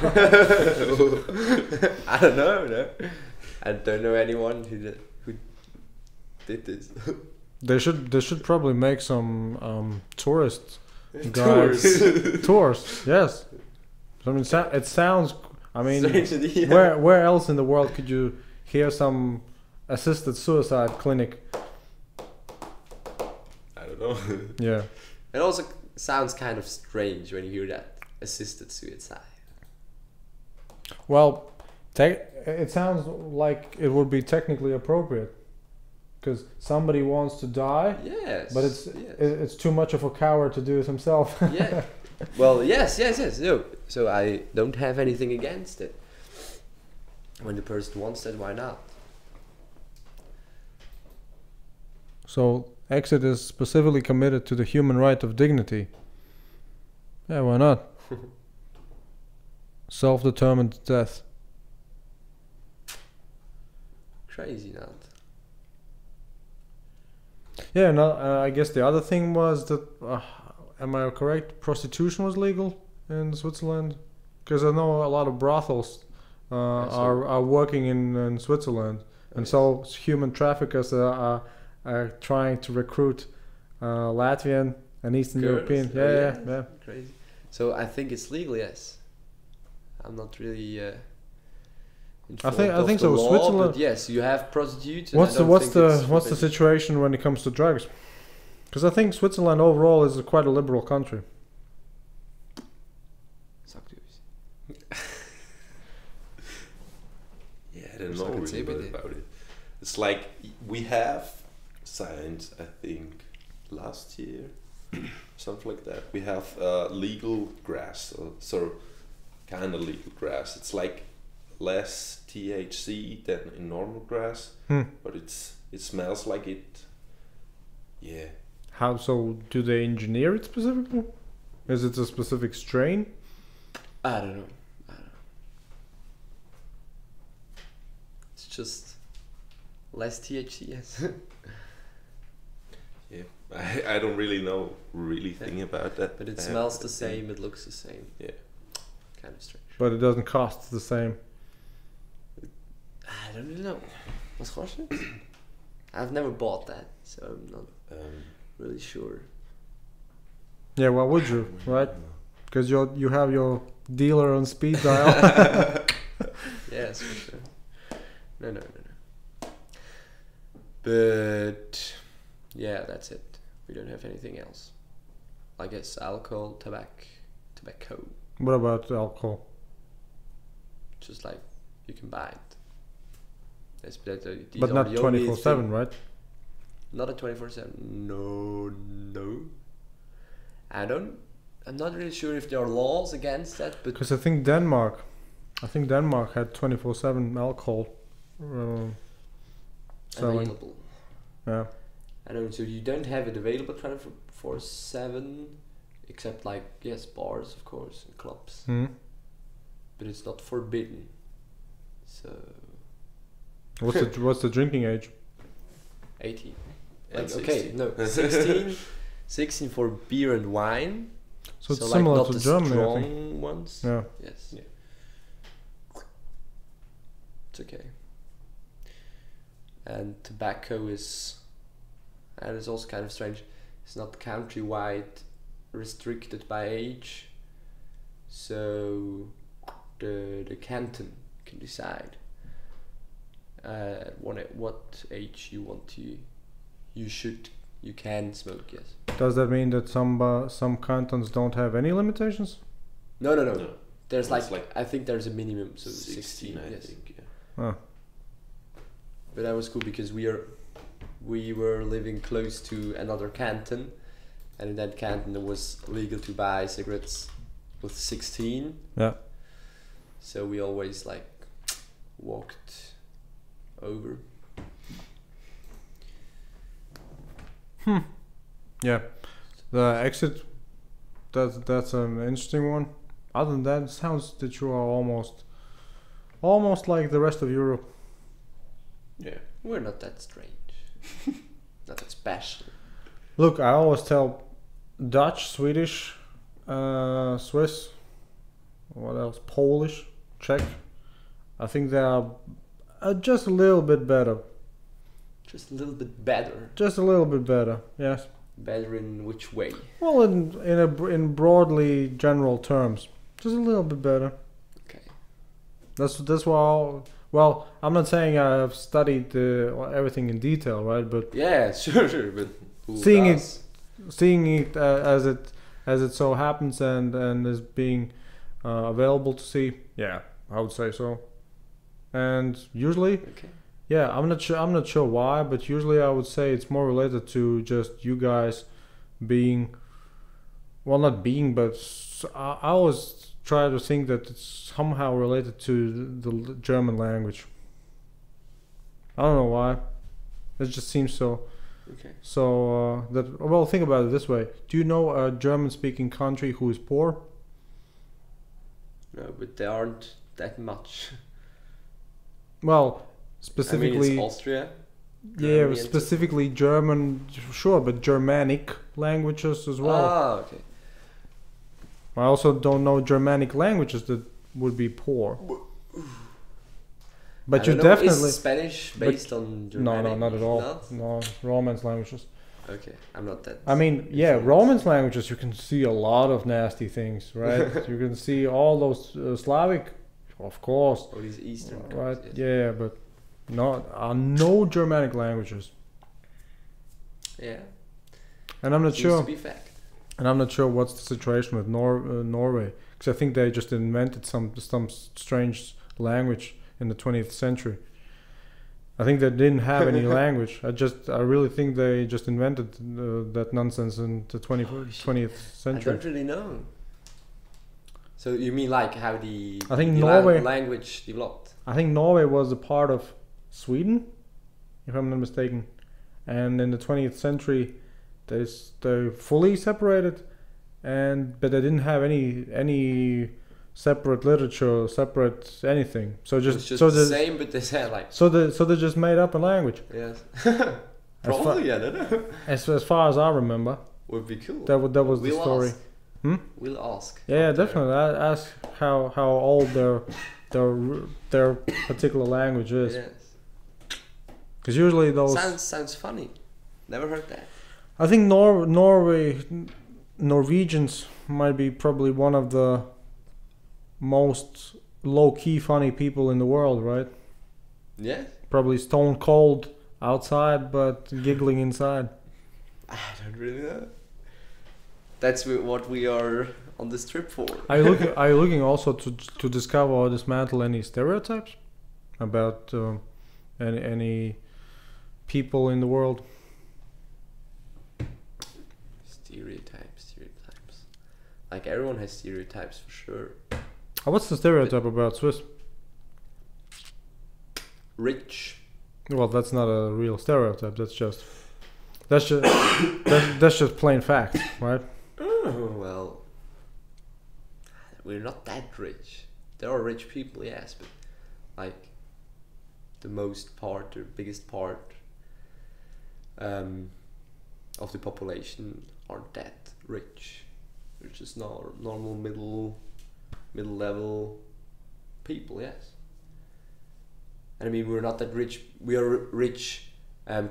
don't know. No, I don't know anyone who did this.
They should probably make some tourist guides. Tours, yes. I mean, it sounds. I mean,
Strangely, yeah.
where else in the world could you hear some assisted suicide clinic?
I don't know.
Yeah.
It also sounds kind of strange when you hear that assisted suicide.
Well, it sounds like it would be technically appropriate because somebody wants to die,
Yes,
but it's
yes.
it's too much of a coward to do it himself.
Yeah. Well, yes. No, so I don't have anything against it. When the person wants that, why not?
So exit is specifically committed to the human right of dignity. Yeah, why not? Self-determined death.
Crazy, not?
Yeah, no, I guess the other thing was that, am I correct? Prostitution was legal in Switzerland, because I know a lot of brothels are working in Switzerland, and so human traffickers are trying to recruit Latvian and Eastern
Girls?
European.
Oh,
Yeah.
Crazy. So I think it's legal, yes. I'm not really.
I think
the
so.
law,
Switzerland.
but yes, you have prostitutes. And
What's
I
the
don't
what's
think
the
it's
what's the
forbidden.
situation when it comes to drugs? Because I think Switzerland overall is quite a liberal country.
Suck dudes.
Yeah, I don't
So I
know
can say
really
we
much
did.
about it. It's like we have signed, I think, last year, something like that. We have legal grass, so kind of legal grass. It's like less THC than in normal grass, but it smells like it. Yeah.
How so? Do they engineer it specifically? Is it a specific strain?
I don't know. It's just less THC, yes.
Yeah, I don't really know think about that.
But it
I
smells
haven't
the same, it looks the same.
Yeah.
Kind of strange.
But it doesn't cost the same.
I don't really know. Was kostet? I've never bought that, so I'm not really sure.
Yeah, why would you, right? Because you have your dealer on speed dial.
Yes, for sure. No. But yeah, that's it. We don't have anything else. I guess alcohol, tobacco.
What about alcohol?
Just like you can buy it. These
But
are
not
the only
24/7,
thing-
right?
Not a 24/7. No. I'm not really sure if there are laws against that, but
Because I think Denmark I think Denmark had 24/7 alcohol selling.
Available.
Yeah.
I know. So you don't have it available 24/7, except like yes, bars of course and clubs,
Hmm.
but it's not forbidden. So
What's the drinking age?
18.
And
Like, okay,
16.
no, 16, 16 for beer and wine.
So it's
like
similar
not
to
the
Germany, I
strong
think.
ones.
Yeah.
Yes.
Yeah.
It's okay. And tobacco is, and it's also kind of strange. It's not countrywide restricted by age, so the canton can decide what age you can smoke. Yes.
Does that mean that some cantons don't have any limitations?
No.
No.
There's
It's
like I think there's a minimum, so
16, I
yes.
think. Yeah.
Oh.
But that was cool because we were living close to another canton, and in that canton it was legal to buy cigarettes with 16.
Yeah.
So we always like walked over.
Yeah. The exit. That's an interesting one. Other than that, it sounds that you are almost like the rest of Europe.
Yeah.
We're not that strange. Not that special.
Look, I always tell Dutch, Swedish, Swiss, what else? Polish, Czech. I think they are just a little bit better.
Just a little bit better.
Just a little bit better. Yes.
Better in which way?
Well, in broadly general terms, just a little bit better.
Okay.
That's why. Well, I'm not saying I've studied everything in detail, right? But
Yeah, sure, but who
Seeing it-
does?
seeing it as it so happens and is being available to see, yeah, I would say so. And usually,
Okay.
yeah, I'm not sure why, but usually I would say it's more related to just you guys being, well, not being, but I always try to think that it's somehow related to the German language. I don't know why. It just seems so.
Okay.
So that, well, think about it this way: do you know a German-speaking country who is poor?
No, but there aren't that much.
Well,
I mean,
specifically,
it's Austria.
yeah,
Germany and so-
specifically German, sure, but Germanic languages as well.
Ah, okay.
I also don't know Germanic languages that would be poor. But
I
you
don't know,
definitely
is Spanish based on Germanic?
no, not at all.
Not?
No, Romance languages.
Okay, I'm not that.
I mean, yeah,
informed.
Romance languages. You can see a lot of nasty things, right? You can see all those Slavic, of course,
All these Eastern
right?
countries, yes.
Yeah, but no Germanic languages,
Yeah.
and I'm not
Seems
sure.
to be fact.
And I'm not sure what's the situation with Norway, because I think they just invented some strange language in the 20th century. I think they didn't have any language. I really think they just invented that nonsense in the 20th
I
century.
don't really know. So you mean like how
I think
the
Norway-
language developed?
I think Norway was a part of Sweden, if I'm not mistaken, and in the 20th century, they fully separated, but they didn't have any separate literature, separate anything. So
It's just
so
the
the
same, but they say like
so they just made up a language.
yes.
As far-
Probably, I don't know.
As far as I remember,
Would be cool.
that was the
We'll
story.
ask.
Hmm?
We'll ask.
Yeah,
up there.
definitely. I ask how old their particular language is,
Yes.
because usually those.
Sounds funny. Never heard that.
I think Norwegians might be probably one of the most low-key funny people in the world, right?
Yes.
Probably stone cold outside, but giggling inside.
I don't really know. That's what we are on this trip for.
Are you looking also to discover or dismantle any stereotypes about any people in the world?
Stereotypes. Like everyone has stereotypes for sure.
What's the stereotype about Swiss?
Rich.
Well, that's not a real stereotype. That's just that's just plain fact, right?
Oh, well, we're not that rich. There are rich people, yes, but like the most part or biggest part of the population aren't that rich. They're just normal middle level people, yes. And I mean, we're not that rich. We are rich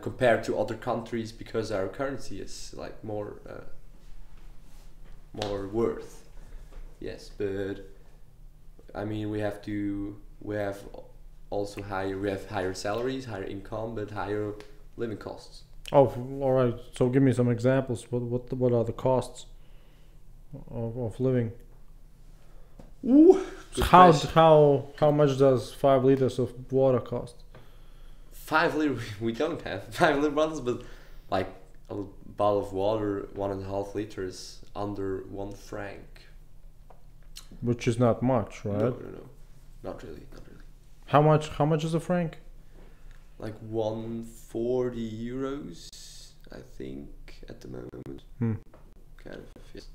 compared to other countries because our currency is like more worth. Yes, but I mean, we have higher salaries, higher income, but higher living costs.
Oh, all right. So give me some examples. What are the costs of living?
Ooh,
How much does 5 liters of water cost?
5 liter, we don't have 5 liter bottles, but like a bottle of water, 1.5 liters, under 1 franc.
Which is not much, right?
No, not really.
How much is a franc?
Like 140 euros, I think, at the moment. Kind of, yes.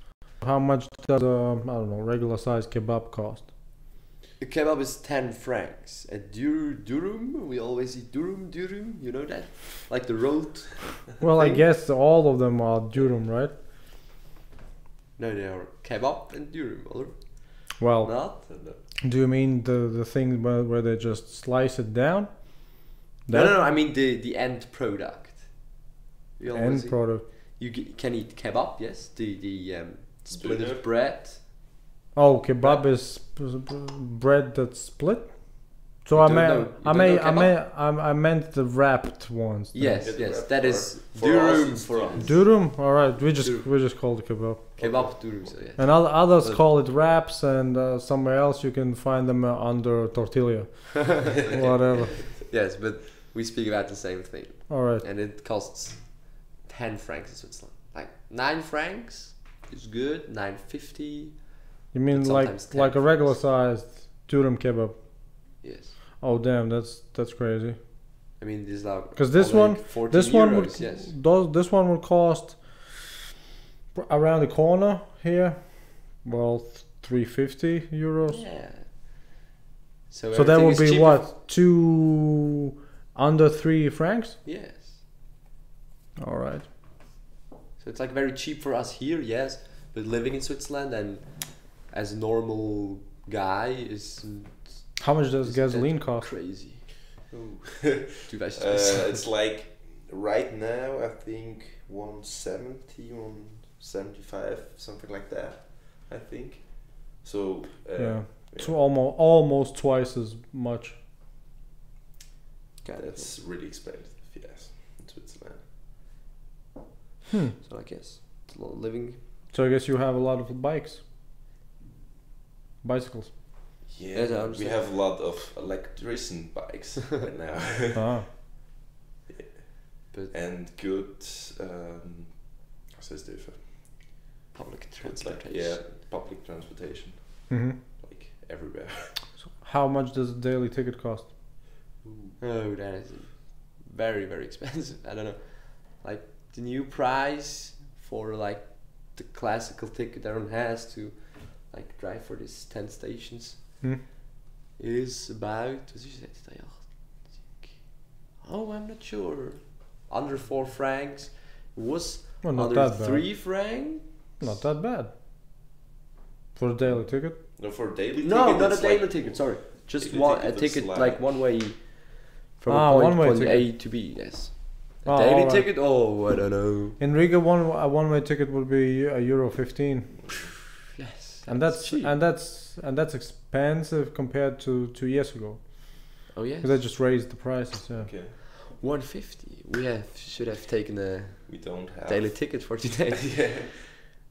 How much does I don't know, regular size kebab cost?
A kebab is 10 francs. At durum, we always eat durum, you know that? Like the rolled
Well, I
thing?
guess all of them are durum, right?
No, they are kebab and durum, or
Well,
not? No.
do you mean the thing where they just slice it down?
No, I mean the end product. We always
End
eat-
product.
You can eat kebab, yes. The split
Döner.
bread.
Oh, kebab is bread that's split. So
You
I
don't
meant
know- you don't know
I meant the wrapped ones. then.
Yes,
Yeah, the
yes,
wrap
that
for-
is
for
durum
us,
for
it's
us.
Durum. All right, we
Durum.
just call it kebab.
Kebab durum, so yes.
And others
But-
call it wraps, and somewhere else you can find them under tortilla, whatever.
Yes, but we speak about the same thing,
All right.
and it costs 10 francs in Switzerland. Like 9 francs is good. 9.50.
You mean
But
like
sometimes 10
a regular
francs.
sized durum kebab?
Yes.
Oh damn, that's crazy.
I mean, this is like
'Cause this
only
one-
14
This one would
euros, yes.
this one would cost around the corner here. Well, 350 euros.
Yeah.
So that
everything
would
is
be
cheaper.
what, two under 3 francs?
Yes.
All right.
So it's like very cheap for us here, yes, but living in Switzerland and as a normal guy is
How much does
Is
gasoline
that
cost?
crazy. Too bad.
It's like right now I think 170, 175, something like that. I think. So
Yeah. It's almost twice as much.
that's really expensive. Yes, in Switzerland.
So I guess it's a lot of living.
So I guess you have a lot of bicycles.
Yeah,
Yes, I
we
understand.
have a lot of electrician bikes right now,
Ah.
But
and good. What's this different?
public
It's like
transportation.
public transportation,
hmm
like everywhere.
How much does a daily ticket cost?
Oh, that is very, very expensive. I don't know. Like the new price for like the classical ticket everyone has to like drive for these 10 stations
Hmm?
is about, what did you say? Oh, I'm not sure. Under 4 francs. It was
Well, not
under
that bad.
3 francs.
Not that bad. For a daily ticket?
No, for daily.
No,
ticket,
not a
it's
daily
like-
ticket. Sorry, just
daily
one a
ticket is
ticket
like-
like one way from
Ah,
a
one-way
point A
ticket.
to B. Yes. A
Oh,
daily
alright.
ticket? Oh, I don't know.
In Riga, a one-way ticket would be €15,
Yes.
and that's
cheap.
and that's expensive compared to 2 years ago.
Oh yes.
Because they just raised the prices. Yeah.
Okay,
150. We should have taken a
we don't have
daily ticket for today.
yeah.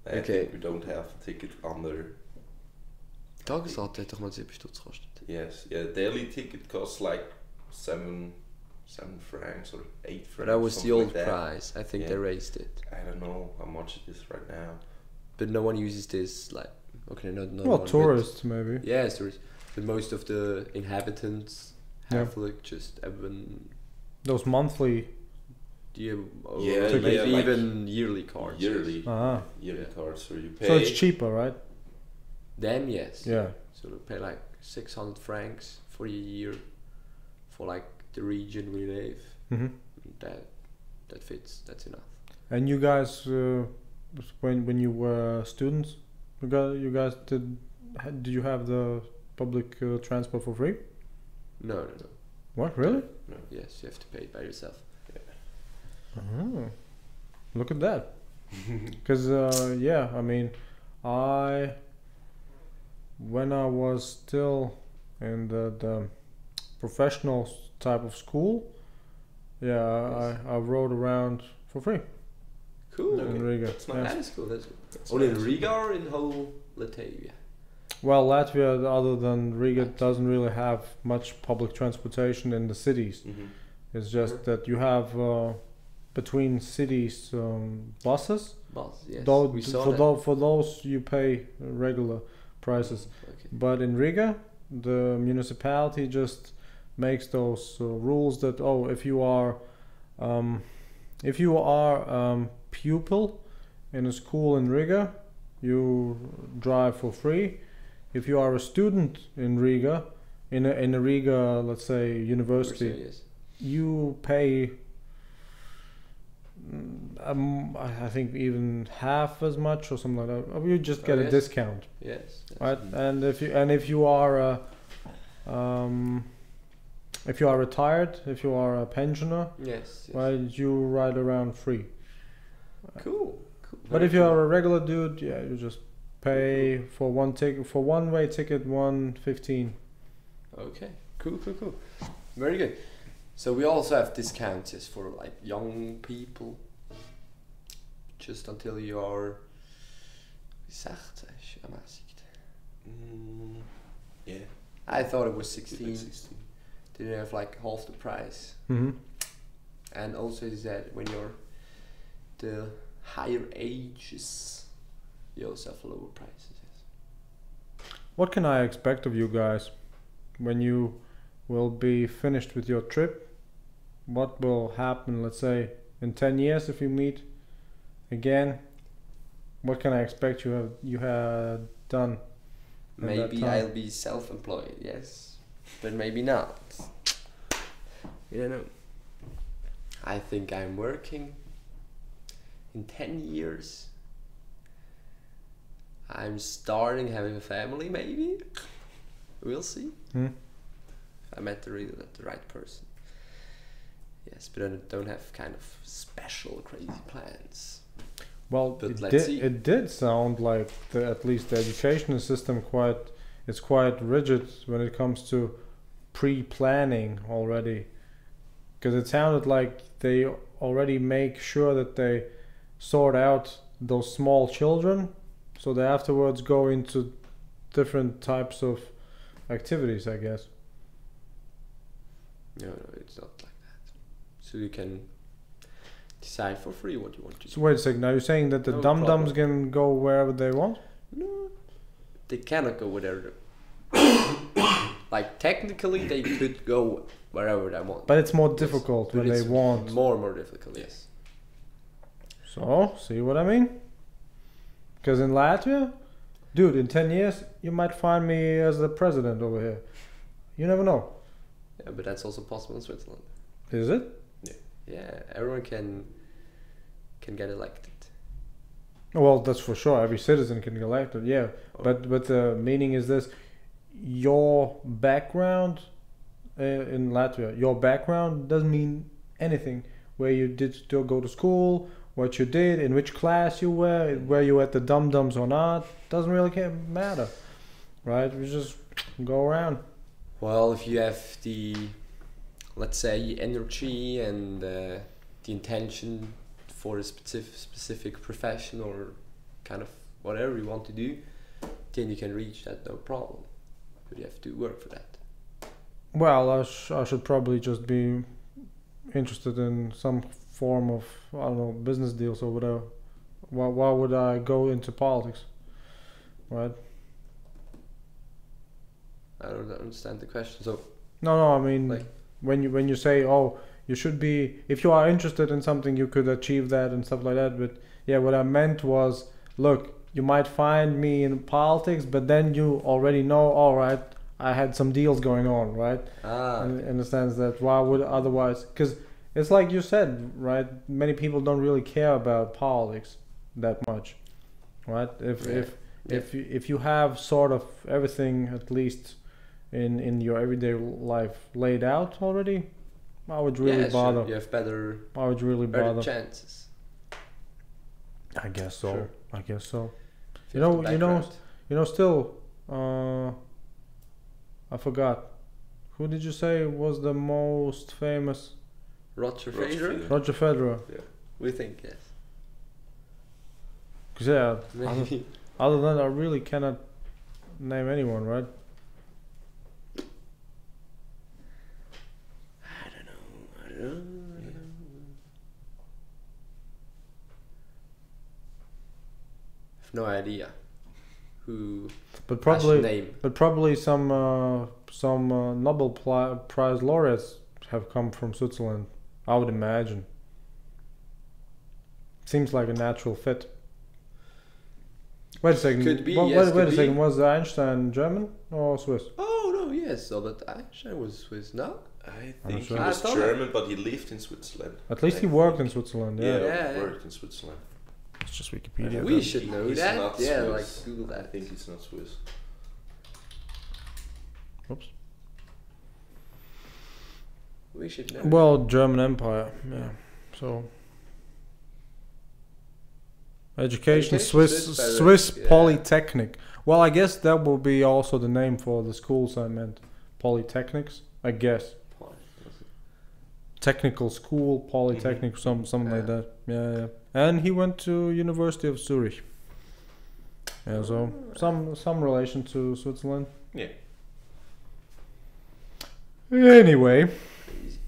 I
Okay.
think we don't have a ticket under.
Tagesrate hat doch mal 7 Stutz gekostet.
Yes, yeah. Daily ticket costs like 7 francs or 8 francs.
But that was the
something
old
like that.
price. I think
Yeah.
they raised it.
I don't know how much it is right now.
But no one uses this like Okay, not
Well,
one, but-
tourists maybe.
Yes, tourists. But most of the inhabitants
Yeah.
have like just even
Those monthly.
or
Yeah,
maybe
yeah, like
even yearly cards.
yearly
Ah.
yearly
Yeah.
cards where you pay.
So it's cheaper, right?
Then yes.
Yeah.
So they pay like 600 francs for a year for like the region we live.
Hmm.
That fits. That's enough.
And you guys, when you were students, you guys did you have the public transport for free?
No.
What, really?
Yes, you have to pay it by yourself.
Oh, look at that. Because yeah, I mean, when I was still in the professional type of school, yeah, I rode around for free
Cool.
in Riga.
That's
Yeah.
nice.
That is cool. That's cool.
That's
Only
nice.
in Riga or in whole Latvia?
Well, Latvia, other than Riga, doesn't really have much public transportation in the cities.
Mhm.
It's just that you have between cities buses.
Bus, yes.
Though,
we saw
for,
that.
for those you pay regular prices.
Okay.
But in Riga, the municipality just makes those rules that if you are pupil in a school in Riga, you drive for free. If you are a student in Riga, in a Riga, let's say university,
Yes.
you pay. I think even half as much or something like that. You just get a
yes.
discount.
Yes.
Right, and if you are retired, if you are a pensioner,
Yes.
right, you ride around free.
Cool.
But if you are a regular dude, yeah, you just pay for one ticket, for one way ticket, 1.15.
Okay. Cool. Very good. So we also have discounts yes, for like young people. Just until you are 16 ermäßigt.
Yeah.
I thought it was
Like
16.
16.
Did you have like half the price?
Mm-hmm.
And also is that when you're the higher ages, you also have lower prices. Yes.
What can I expect of you guys when you will be finished with your trip? What will happen, let's say, in 10 years if you meet again? What can I expect you had done? at that
Maybe
time?
I'll be self-employed, yes, but maybe not. You don't know. I think I'm working. In 10 years, I'm starting having a family. Maybe we'll see.
Hmm?
I met the right person. Yes, but I don't have kind of special crazy plans.
Well,
But let's see.
it did sound like at least the education system it's quite rigid when it comes to pre-planning already, because it sounded like they already make sure that they sort out those small children, so they afterwards go into different types of activities, I guess.
No, it's not like that. So you can decide for free what you want to do.
So wait a second, are you saying that the
No
dum-dums
problem.
can go wherever they want?
No, they cannot go wherever. Like technically, they could go wherever they want.
But it's more
Yes,
difficult
but
when they
it's
want.
more difficult. Yes.
So, see what I mean? Because in Latvia, dude, in 10 years, you might find me as the president over here. You never know.
Yeah, but that's also possible in Switzerland.
Is it?
Yeah, everyone can get elected.
Well, that's for sure. Every citizen can get elected, yeah.
Oh.
But the meaning is this. Your background in Latvia, your background doesn't mean anything. Where you did still go to school, what you did, in which class you were you at the dum-dums or not, doesn't really matter. Right? We just go around.
Well, if you have the, let's say, energy and the intention for a specific profession or kind of whatever you want to do, then you can reach that no problem. But you have to work for that.
Well, I should probably just be interested in some form of, I don't know, business deals or whatever. Why would I go into politics? Right?
I don't understand the question. So
No, I mean,
Like-
when you say, oh, you should be, if you are interested in something, you could achieve that and stuff like that. But yeah, what I meant was, look, you might find me in politics, but then you already know, all right, I had some deals going on, right? In the sense that why would otherwise? Because it's like you said, right? Many people don't really care about politics that much, right? If you have sort of everything at least in your everyday life laid out already, I would really bother.
Sure. You have better
I would really bother.
chances.
I guess so.
Sure.
I guess so.
If
You
have
know-
the
you know-
background.
Still, I forgot. Who did you say was the most famous?
Roger
Roger
Federer.
Federer.
Roger Federer.
We think yes.
'Cause yeah,
Maybe.
other than that, I really cannot name anyone, right?
I don't know. I have no idea who
But
I
probably,
should name.
but probably some Nobel Prize laureates have come from Switzerland. I would imagine. Seems like a natural fit. Wait a second.
Could be,
Wait,
yes,
wait
could
a
be.
second. Was Einstein German or Swiss?
Oh no, yes. So, but Einstein was Swiss. No.
I
I'm
think he
sure.
I
was
thought-
German, but he lived in Switzerland.
At least
I
he worked in
think.
Switzerland.
Yeah,
Yeah.
Yeah.
worked in Switzerland.
It's just Wikipedia.
We
then.
should know
He's
that.
not
Yeah,
Swiss.
like Google
I
that.
think he's not Swiss.
Oops.
We should know.
Well, German Empire. Yeah. So. Education,
Education,
Swiss
Swiss,
Swiss
yeah.
Polytechnic. Well, I guess that will be also the name for the schools I meant. Polytechnics, I guess. Technical school, polytechnic, something like
Yeah.
that. Yeah. And he went to University of Zurich. Yeah, so some relation to Switzerland.
Yeah.
Anyway,
Crazy.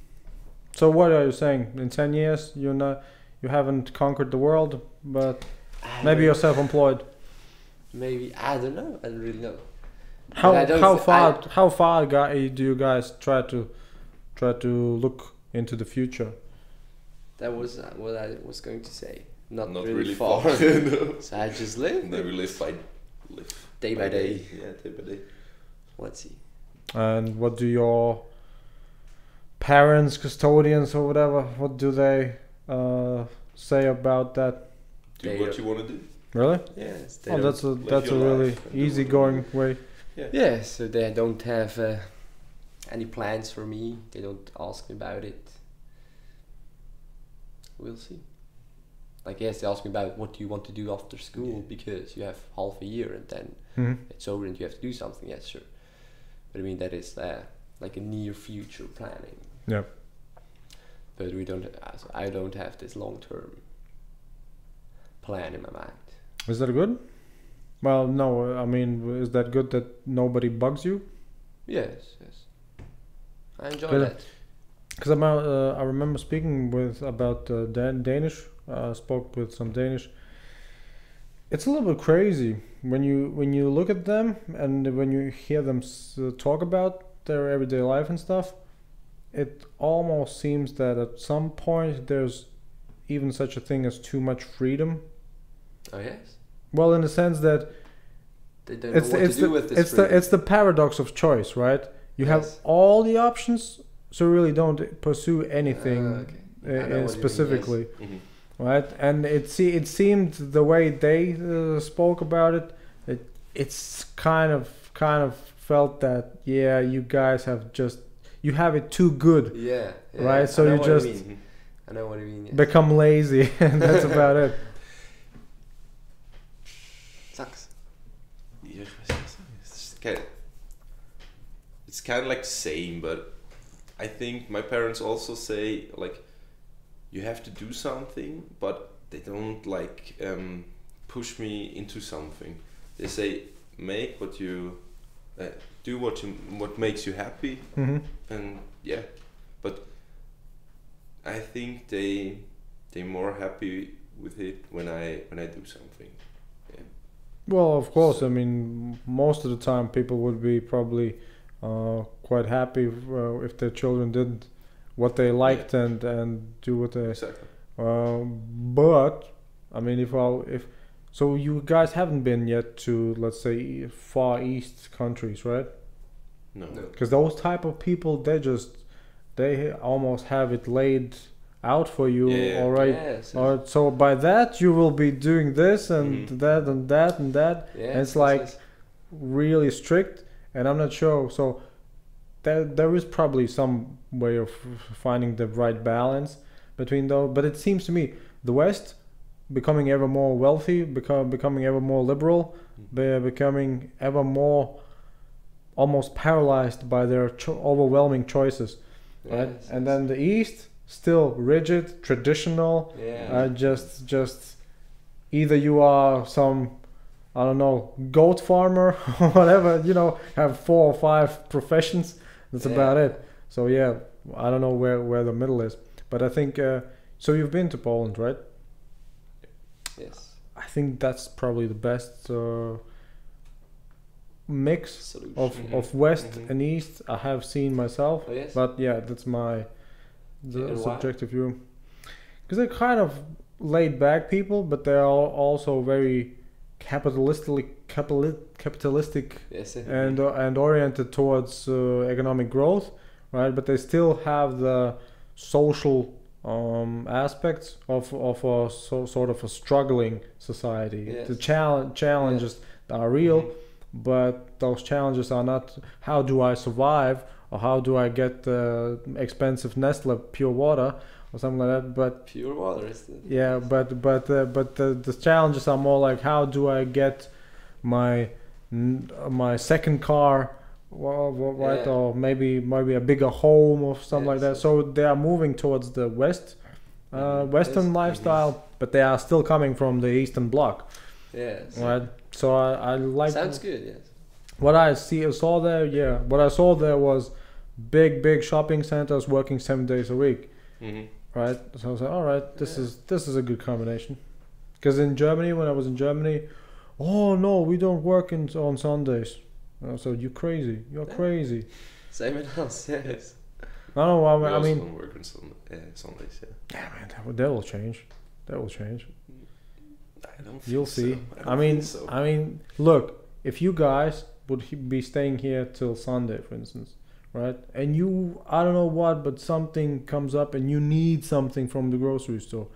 so what are you saying? In 10 years, you haven't conquered the world, but maybe you're self-employed.
Maybe I don't know. I don't really know.
How
But I don't
how
thi-
far how far do you guys try to look into the future?
That was what I was going to say. Not,
Not
really,
really
far.
far. No.
So I just live
And then we live
day by day.
Yeah, day by day.
Let's see.
And what do your parents, custodians, or whatever? What do they say about that?
Do
They
what
don't-
you want to do.
Really?
Yes. They
Oh,
don't-
that's a
live your
really
life and do what you
easygoing way.
Yeah, so they don't have any plans for me. They don't ask me about it. We'll see. Like, yes, they ask me about what do you want to do after school
Yeah.
because you have half a year and then
Mhm.
it's over and you have to do something. Yes, sure. But I mean, that is like a near future planning.
Yeah.
But we don't. I don't have this long term plan in my mind.
Is that good? Well, no. I mean, is that good that nobody bugs you?
Yes, yes. I enjoy
Good.
that.
Because I remember speaking about Danish. Spoke with some Danish. It's a little bit crazy when you look at them and when you hear them talk about their everyday life and stuff. It almost seems that at some point there's even such a thing as too much freedom.
Oh yes.
Well, in the sense that
They don't know what to do with this.
it's the paradox of choice, right? You have
Yes.
all the options, so you really don't pursue anything
Okay. I know what you mean,
specifically,
Mhm.
right? And it seemed the way they spoke about it, it's kind of felt that you guys you have it too good,
Yeah.
right? So
I know
you
what
just
mean. I know what you mean. Yes.
become lazy, and that's about it.
Sucks.
Yeah, it's kind of like the same, but I think my parents also say like you have to do something, but they don't like push me into something. They say make what you do what makes you happy,
Hmm.
and yeah, but I think they're more happy with it when I do something.
Well, of course. I mean, most of the time people would be probably quite happy if their children did what they liked and do what they.
Exactly.
But I mean, if so, you guys haven't been yet to, let's say, Far East countries, right?
No.
Because those type of people, they almost have it laid out for you already.
Yes.
Or so by that you will be doing this and that and that and that.
Yes,
And it's like really strict, and I'm not sure. So there is probably some way of finding the right balance between those. But it seems to me the West becoming ever more wealthy, becoming ever more liberal, becoming ever more almost paralyzed by their overwhelming choices, right?
Yes,
And then the East still rigid, traditional. Just either you are some, I don't know, goat farmer or whatever, have 4 or 5 professions. That's about it. So yeah, I don't know where the middle is, but I think so. You've been to Poland, right?
Yes.
I think that's probably the best mix
Solution.
of West and East I have seen myself.
Oh, yes.
But yeah, that's my
And why?
subjective view. Because they're kind of laid back people, but they are also very capitalistic
Yes.
and oriented towards economic growth, right? But they still have the social aspects of a sort of a struggling society.
Yes.
The challenges are real, but those challenges are not how do I survive or how do I get expensive Nestle pure water or something like that. But
Pure water is the
but the challenges are more like how do I get my second car, right?
Yeah.
Or maybe a bigger home or something like that.
Yes.
So they are moving towards the Western
Yes.
lifestyle, but they are still coming from the Eastern Bloc,
yes.
right? So I like
Sounds good. Yes.
what I saw there. Yeah, what I saw there was big shopping centers working 7 days a week, right? So I was like, all right, this is a good combination. Because in Germany, when I was in Germany, oh no, we don't work on Sundays. So you're crazy. You're crazy.
Same in us. Yes.
I don't know.
We
I
also
mean,
don't work on Sundays.
yeah, man, that will change. That will change.
I don't.
You'll
think
see.
So.
I mean,
think so.
I mean, look, if you guys would be staying here till Sunday, for instance, right? And you, I don't know what, but something comes up and you need something from the grocery store.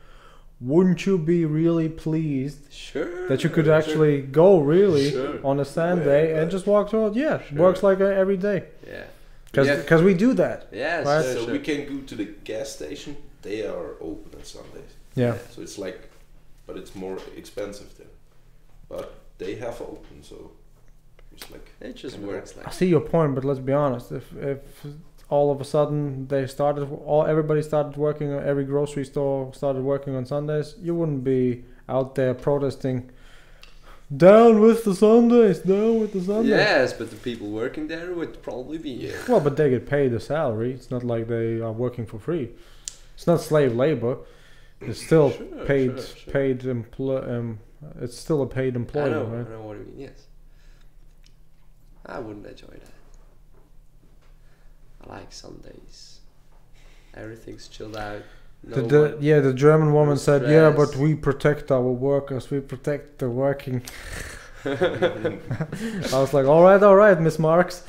Wouldn't you be really pleased
Sure.
that you could actually go really
Sure.
on a Sunday and just walk through? Yeah,
Sure.
works like every day.
Yeah.
Because we do that.
Yes.
Right.
So
Sure.
we can go to the gas station. They are open on Sundays.
Yeah.
So it's like, but it's more expensive there. But they have open, so it's like.
It just
kinda
works
I
like.
see your point, but let's be honest. If all of a sudden everybody started working, every grocery store started working on Sundays, you wouldn't be out there protesting. Down with the Sundays, down with the Sundays.
Yes, but the people working there would probably be.
Well, but they get paid a salary. It's not like they are working for free. It's not slave labor. It's still paid. It's still a paid
I
employment,
know.
right?
I know what you mean. Yes. I wouldn't enjoy that. I like Sundays. Everything's chilled out. No one-
The German woman
no
said, "Yeah, but
stress.
we protect our workers. We protect the working." I was like, all right, Miss Marks,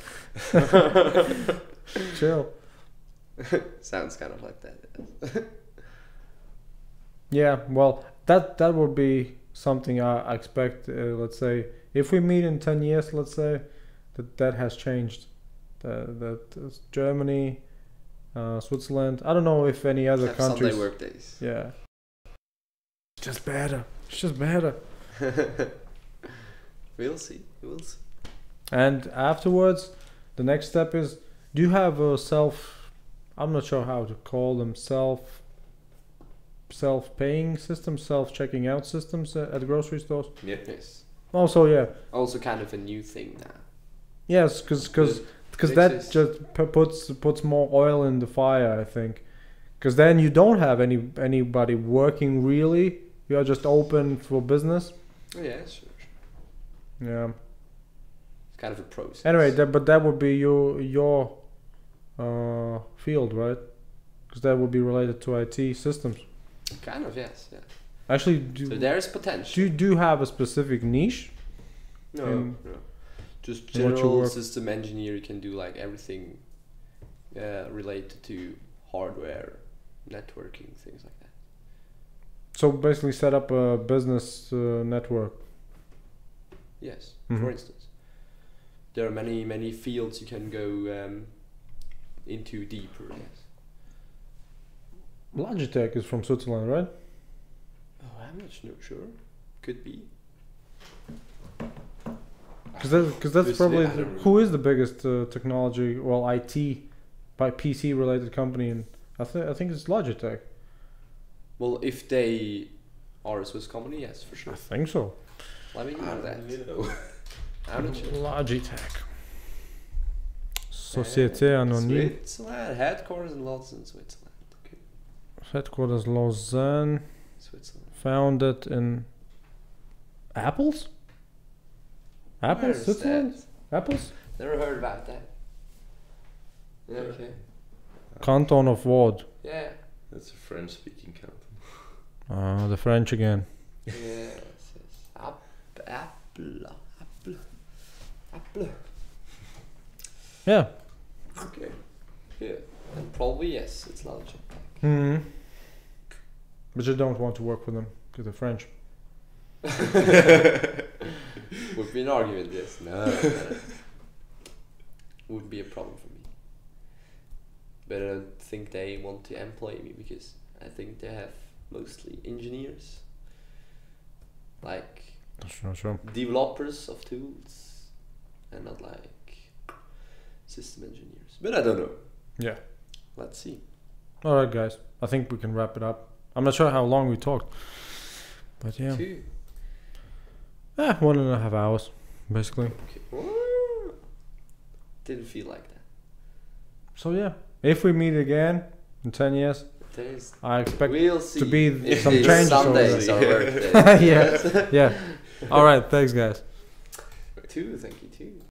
chill.
Sounds kind of like that.
Yeah, well, that would be something I expect. Let's say if we meet in 10 years, let's say that has changed. That Germany, Switzerland. I don't know if any other
Have
countries.
Sunday work days.
Yeah. It's just better. It's just better.
We'll see. We'll see.
And afterwards, the next step is: do you have a I'm not sure how to call them, self-paying systems, self-checking out systems at grocery stores.
Yeah.
Yes.
Also, yeah,
Also, kind of a new thing now.
yes, because
Makes
that
sense.
just puts more oil in the fire, I think. Because then you don't have anybody working really. You are just open for business.
Oh, yeah, sure.
Yeah.
kind of a process.
Anyway, but that would be your field, right? Because that would be related to IT systems.
Kind of, yes. Yeah.
Actually,
So there's potential.
do you have a specific niche?
No,
in
no. Just
in what you
general
work?
system engineer. You can do like everything related to hardware, networking, things like that.
So basically, set up a business network.
Yes,
Mhm.
for instance. There are many fields you can go into deeper, yes.
Logitech is from Switzerland, right?
Oh, I'm not sure. Could be.
Because that's
This-
probably
I don't
who is the biggest technology, well, IT, by PC related company, and I think it's Logitech.
Well, if they are a Swiss company, yes, for sure.
I think so.
Let me
I
know
don't
that.
know.
I'm not sure.
Logitech. Société Anonyme.
Switzerland, headquarters in Lausanne, Switzerland. Okay.
Headquarters Lausanne.
Switzerland.
Founded in Apples? Apples?
Where is
Switzerland? Apples?
Never heard about that. Yeah, okay.
Canton of Vaud.
Yeah.
That's a French-speaking canton.
The French again.
Yes, yes. Apple.
Yeah.
Okay. Yeah. And probably yes, it's Logitech.
Hmm. But you don't want to work with them because they're French.
Would be an argument, yes. No. Wouldn't be a problem for me. But I don't think they want to employ me because I think they have mostly engineers. Like
Sure.
developers of tools and not like system engineers. But I don't know.
Yeah.
Let's see.
All right, guys. I think we can wrap it up. I'm not sure how long we talked, but yeah,
2.
1.5 hours, basically.
Okay. Didn't feel like that.
So yeah, if we meet again in 10 years,
There's
I expect
we'll see.
to be
If
some
it's
changes over
Sundays
there.
or birthdays.
Yeah. All right, thanks, guys.
2, thank you too.